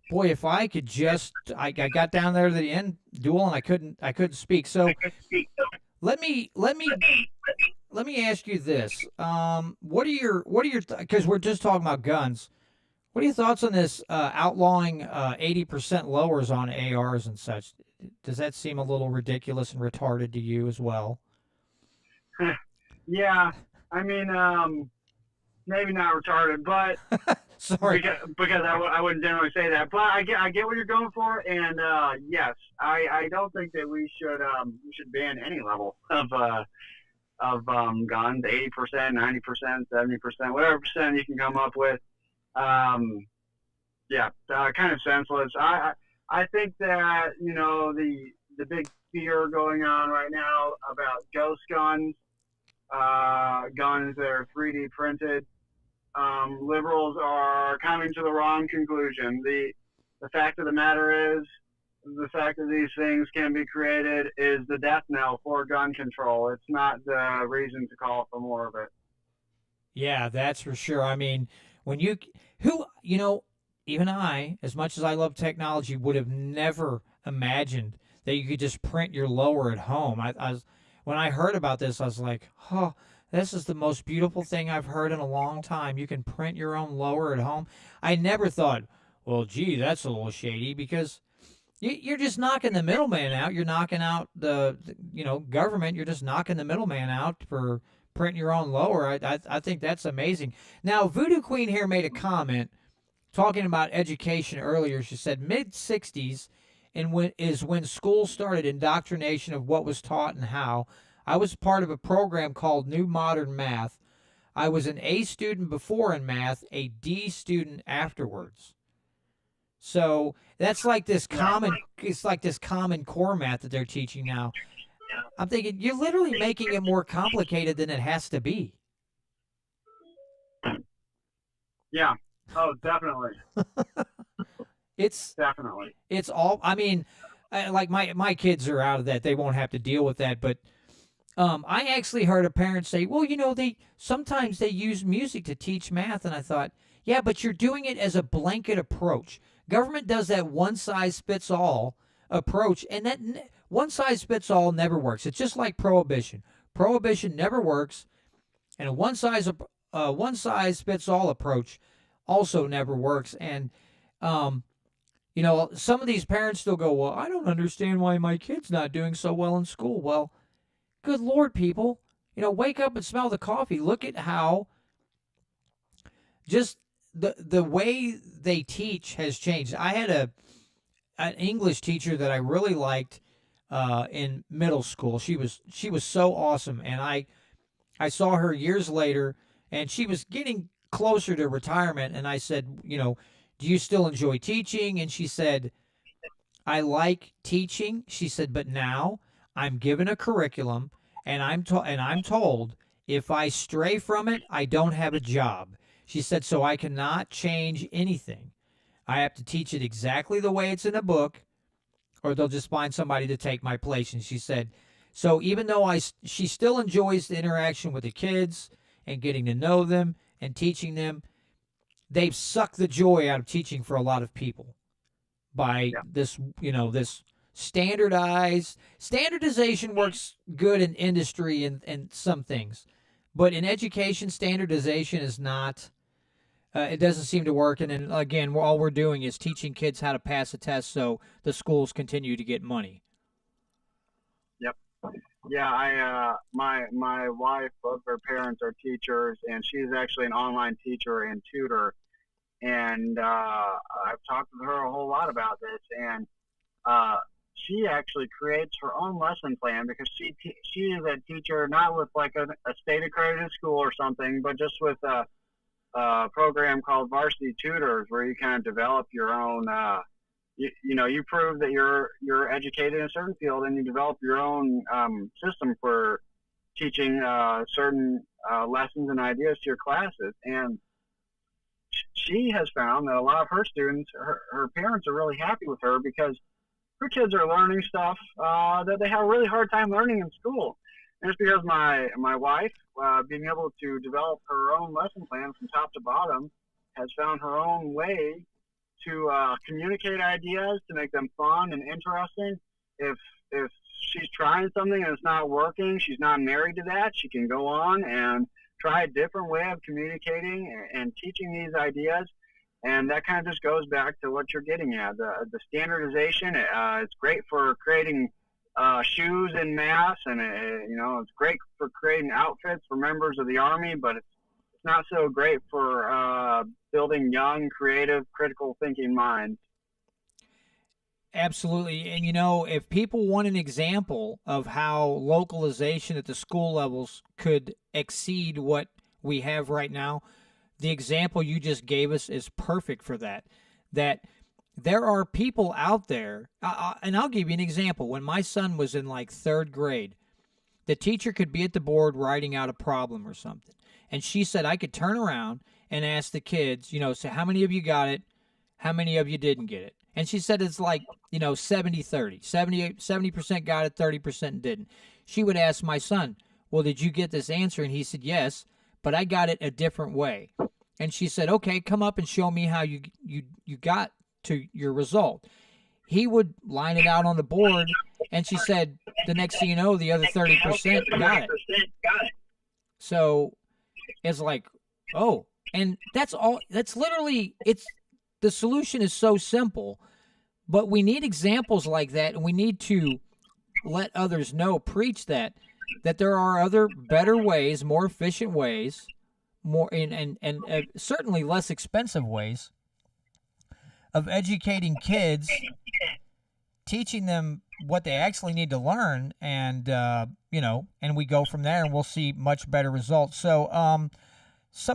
Boy, if I could just, I got down there to the end, Duel, and I couldn't speak. So let me ask you this. What are your, because we're just talking about guns. What are your thoughts on this outlawing 80% lowers on ARs and such? Does that seem a little ridiculous and retarded to you as well?
Yeah, I mean, maybe not retarded, but
sorry,
because I wouldn't generally say that. But I get what you're going for, and yes, I don't think that we should ban any level of guns, 80%, 90%, 70%, whatever percent you can come up with. Yeah, kind of senseless. I think that the big fear going on right now about ghost guns, guns that are 3D printed. Liberals are coming to the wrong conclusion. The fact of the matter is, the fact that these things can be created is the death knell for gun control. It's not the reason to call for more of it.
Yeah, that's for sure. I mean, when even I, as much as I love technology, would have never imagined that you could just print your lower at home. When I heard about this, I was like, oh, this is the most beautiful thing I've heard in a long time. You can print your own lower at home. I never thought, well, gee, that's a little shady, because you're just knocking the middleman out. You're knocking out the government. You're just knocking the middleman out for printing your own lower. I think that's amazing. Now, Voodoo Queen here made a comment talking about education earlier. She said mid-'60s is when school started indoctrination of what was taught and how. I was part of a program called New Modern Math. I was an A student before in math, a D student afterwards. So that's like this common, it's like this common core math that they're teaching now. I'm thinking, you're literally making it more complicated than it has to be.
Yeah. Oh, definitely.
It's all, I mean, like my kids are out of that. They won't have to deal with that. But I actually heard a parent say, well, sometimes they use music to teach math. And I thought, yeah, but you're doing it as a blanket approach. Government does that one-size-fits-all approach, and that one-size-fits-all never works. It's just like prohibition. Prohibition never works, and a one-size-fits-all approach also never works. And some of these parents still go, well, I don't understand why my kid's not doing so well in school. Well, good Lord, people, wake up and smell the coffee. Look at how just the way they teach has changed. I had an English teacher that I really liked in middle school. She was so awesome, and I saw her years later, and she was getting closer to retirement. And I said, do you still enjoy teaching? And she said, I like teaching. She said, but now I'm given a curriculum, and I'm told if I stray from it, I don't have a job. She said, so I cannot change anything. I have to teach it exactly the way it's in the book, or they'll just find somebody to take my place. And she said, so even though she still enjoys the interaction with the kids and getting to know them and teaching them, they've sucked the joy out of teaching for a lot of people by
Yeah.
this, this standardization works good in industry and some things, but in education, standardization is not. It doesn't seem to work. And then again, all we're doing is teaching kids how to pass a test, so the schools continue to get money.
Yep. Yeah, my wife, both her parents are teachers, and she's actually an online teacher and tutor. And I've talked with her a whole lot about this, and she actually creates her own lesson plan because she is a teacher not with like a state accredited school or something, but just with a program called Varsity Tutors, where you kind of develop your own. You prove that you're educated in a certain field, and you develop your own system for teaching certain lessons and ideas to your classes. And she has found that a lot of her students, her parents are really happy with her because her kids are learning stuff that they have a really hard time learning in school. And it's because my wife, being able to develop her own lesson plan from top to bottom, has found her own way to communicate ideas to make them fun and interesting. If she's trying something and it's not working, she's not married to that. She can go on and try a different way of communicating and teaching these ideas. And that kind of just goes back to what you're getting at. The standardization, it's great for creating shoes in mass, and it's great for creating outfits for members of the Army, but it's not so great for building young, creative, critical thinking minds.
Absolutely. And if people want an example of how localization at the school levels could exceed what we have right now, the example you just gave us is perfect for that. That there are people out there, and I'll give you an example. When my son was in like third grade, the teacher could be at the board writing out a problem or something. And she said I could turn around and ask the kids, say, how many of you got it? How many of you didn't get it? And she said it's like, 70-30. 70% got it, 30% didn't. She would ask my son, well, did you get this answer? And he said, yes, but I got it a different way. And she said, okay, come up and show me how you got to your result. He would line it out on the board, and she said, the next thing you know, the other 30% got it. So it's like, oh, and that's all. That's literally, the solution is so simple, but we need examples like that, and we need to let others know, preach that there are other better ways, more efficient ways, more and certainly less expensive ways of educating kids, teaching them what they actually need to learn, and and we go from there, and we'll see much better results. So so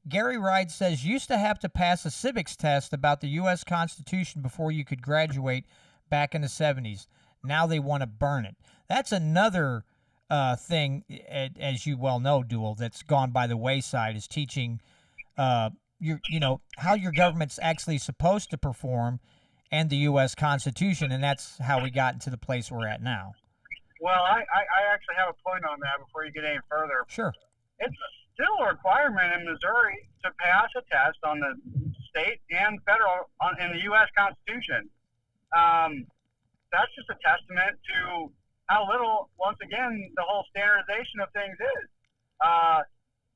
Gary Wright says, used to have to pass a civics test about the U.S. Constitution before you could graduate back in the 70s. Now they want to burn it. That's another thing, as you well know, Duell, that's gone by the wayside, is teaching how your government's actually supposed to perform and the U.S. Constitution, and that's how we got into the place we're at now.
Well, I actually have a point on that before you get any further.
Sure.
It's still a requirement in Missouri to pass a test on the state and federal in the U.S. Constitution. That's just a testament to how little, once again, the whole standardization of things is.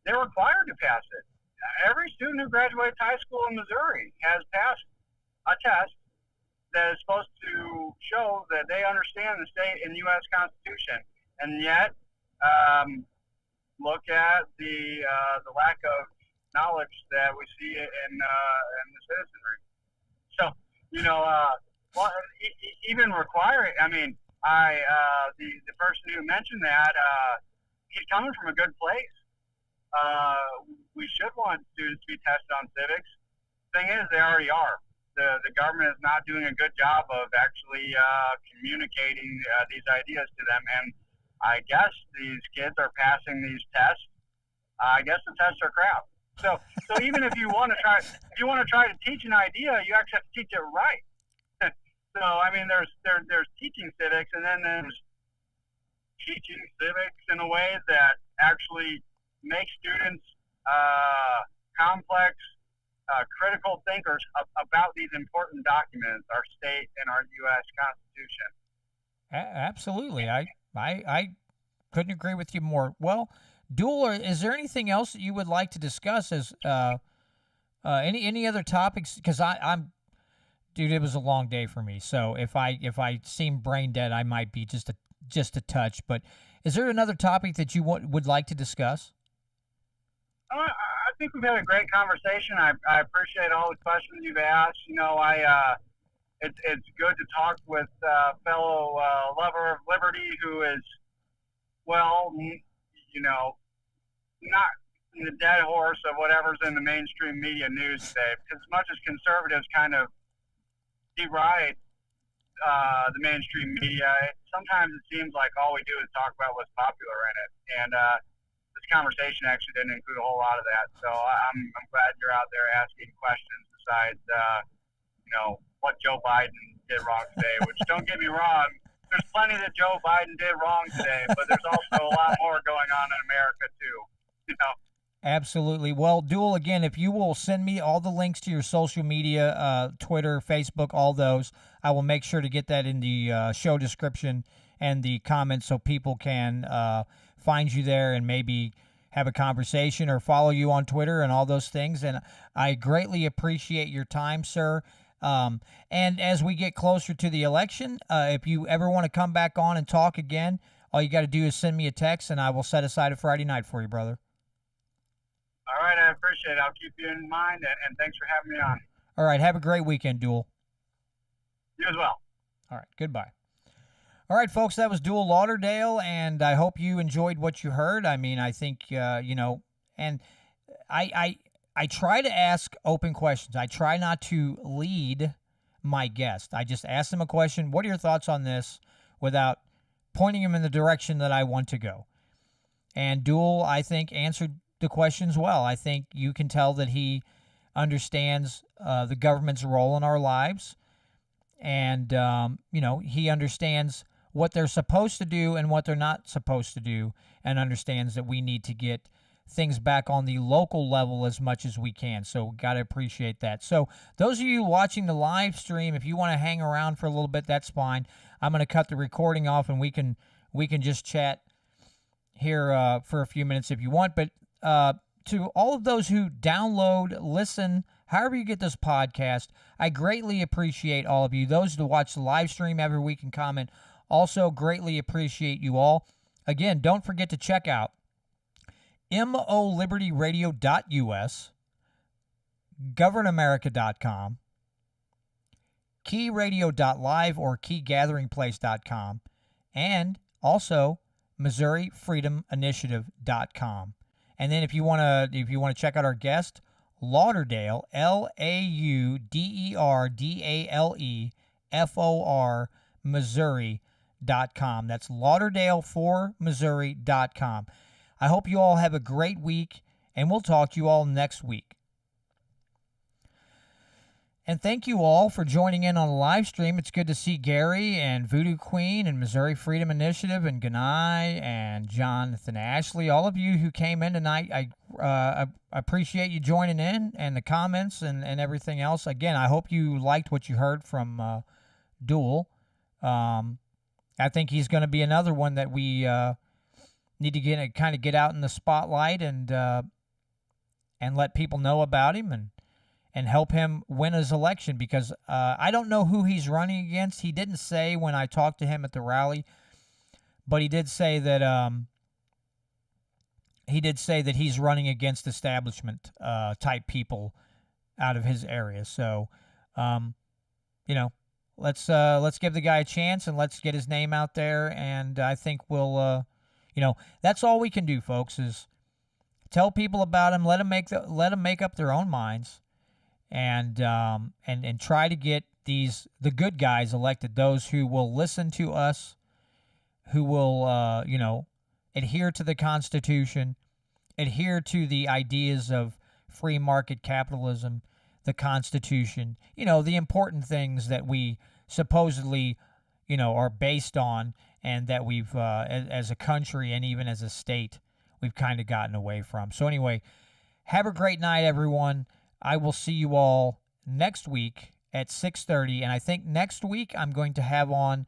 They're required to pass it. Every student who graduates high school in Missouri has passed a test that is supposed to show that they understand the state and U.S. Constitution. And yet, look at the lack of knowledge that we see in the citizenry. So, even requiring, the person who mentioned that, he's coming from a good place. We should want students to be tested on civics. Thing is, they already are. The government is not doing a good job of actually communicating these ideas to them. And I guess these kids are passing these tests I guess to test their craft. So even if you want to try to teach an idea, you actually have to teach it right. So I mean, there's teaching civics, and then there's teaching civics in a way that actually make students complex, critical thinkers about these important documents, our state and our U.S. Constitution.
Absolutely. I couldn't agree with you more. Well, Duel, is there anything else that you would like to discuss as any other topics? Because I'm dude, it was a long day for me. So if I seem brain dead, I might be just a touch. But is there another topic that you would like to discuss?
I think we've had a great conversation. I appreciate all the questions you've asked. It's good to talk with fellow lover of liberty who is, well, not the dead horse of whatever's in the mainstream media news today. Because as much as conservatives kind of deride the mainstream media, sometimes it seems like all we do is talk about what's popular in it. And this conversation actually didn't include a whole lot of that. So I'm glad you're out there asking questions besides, what Joe Biden did wrong today, which don't get me wrong, there's plenty that Joe Biden did wrong today, but there's also a lot more going on in America too.
Absolutely. Well, Duel, again, if you will send me all the links to your social media, Twitter, Facebook, all those, I will make sure to get that in the show description and the comments so people can find you there and maybe have a conversation or follow you on Twitter and all those things. And I greatly appreciate your time, sir. And as we get closer to the election, if you ever want to come back on and talk again, all you got to do is send me a text and I will set aside a Friday night for you, brother.
All right, I appreciate it. I'll keep you in mind, and thanks for having me on.
All right, have a great weekend, Duel.
You as well.
All right, goodbye. All right, folks, that was Duell Lauderdale, and I hope you enjoyed what you heard. I mean, I think, and I try to ask open questions. I try not to lead my guest. I just ask them a question. What are your thoughts on this without pointing them in the direction that I want to go? And Duell, I think, answered the questions well. I think you can tell that he understands the government's role in our lives. And, he understands what they're supposed to do and what they're not supposed to do, and understands that we need to get things back on the local level as much as we can. So got to appreciate that. So those of you watching the live stream, if you want to hang around for a little bit, that's fine. I'm going to cut the recording off and we can just chat here for a few minutes if you want. But to all of those who download, listen, however you get this podcast, I greatly appreciate all of you. Those who watch the live stream every week and comment, also greatly appreciate you all. Again, don't forget to check out MOLibertyRadio.us, GovernAmerica.com, KeyRadio.live or KeyGatheringPlace.com, and also MissouriFreedomInitiative.com. And then if you want to check out our guest, Lauderdale, LAUDERDALEFOR, Missouri.com. That's Lauderdale4Missouri.com. I hope you all have a great week, and we'll talk to you all next week. And thank you all for joining in on the live stream. It's good to see Gary and Voodoo Queen and Missouri Freedom Initiative and Ganai and Jonathan Ashley. All of you who came in tonight, I appreciate you joining in and the comments and everything else. Again, I hope you liked what you heard from Duell. I think he's going to be another one that we need to get out in the spotlight and let people know about him and help him win his election, because I don't know who he's running against. He didn't say when I talked to him at the rally, but he did say that he's running against establishment type people out of his area. So, let's give the guy a chance and let's get his name out there. And I think we'll, that's all we can do, folks, is tell people about him, let them make up their own minds. And try to get the good guys elected, those who will listen to us, who will adhere to the Constitution, adhere to the ideas of free market capitalism, the Constitution, the important things that we supposedly, are based on, and that we've, as a country and even as a state, we've kind of gotten away from. So, anyway, have a great night, everyone. I will see you all next week at 6:30. And I think next week I'm going to have on,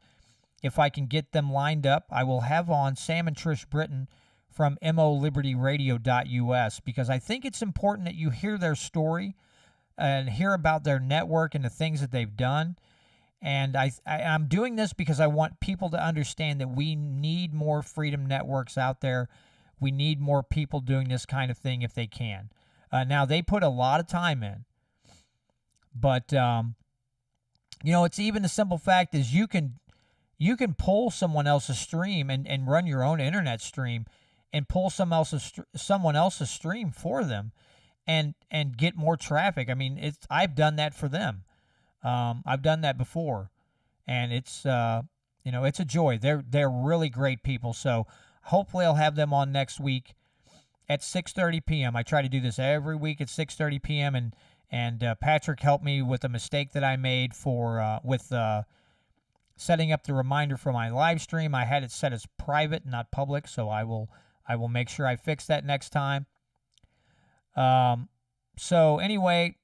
if I can get them lined up, I will have on Sam and Trish Britton from MOLibertyRadio.us, because I think it's important that you hear their story and hear about their network and the things that they've done. And I'm doing this because I want people to understand that we need more freedom networks out there. We need more people doing this kind of thing if they can. Now, they put a lot of time in. But, it's even the simple fact is you can pull someone else's stream and run your own internet stream and pull someone else's stream for them and get more traffic. I mean, I've done that for them. I've done that before, and it's it's a joy. They're really great people. So hopefully I'll have them on next week at 6:30 p.m. I try to do this every week at 6:30 p.m. and Patrick helped me with a mistake that I made with setting up the reminder for my live stream. I had it set as private, not public, so I will make sure I fix that next time. So anyway,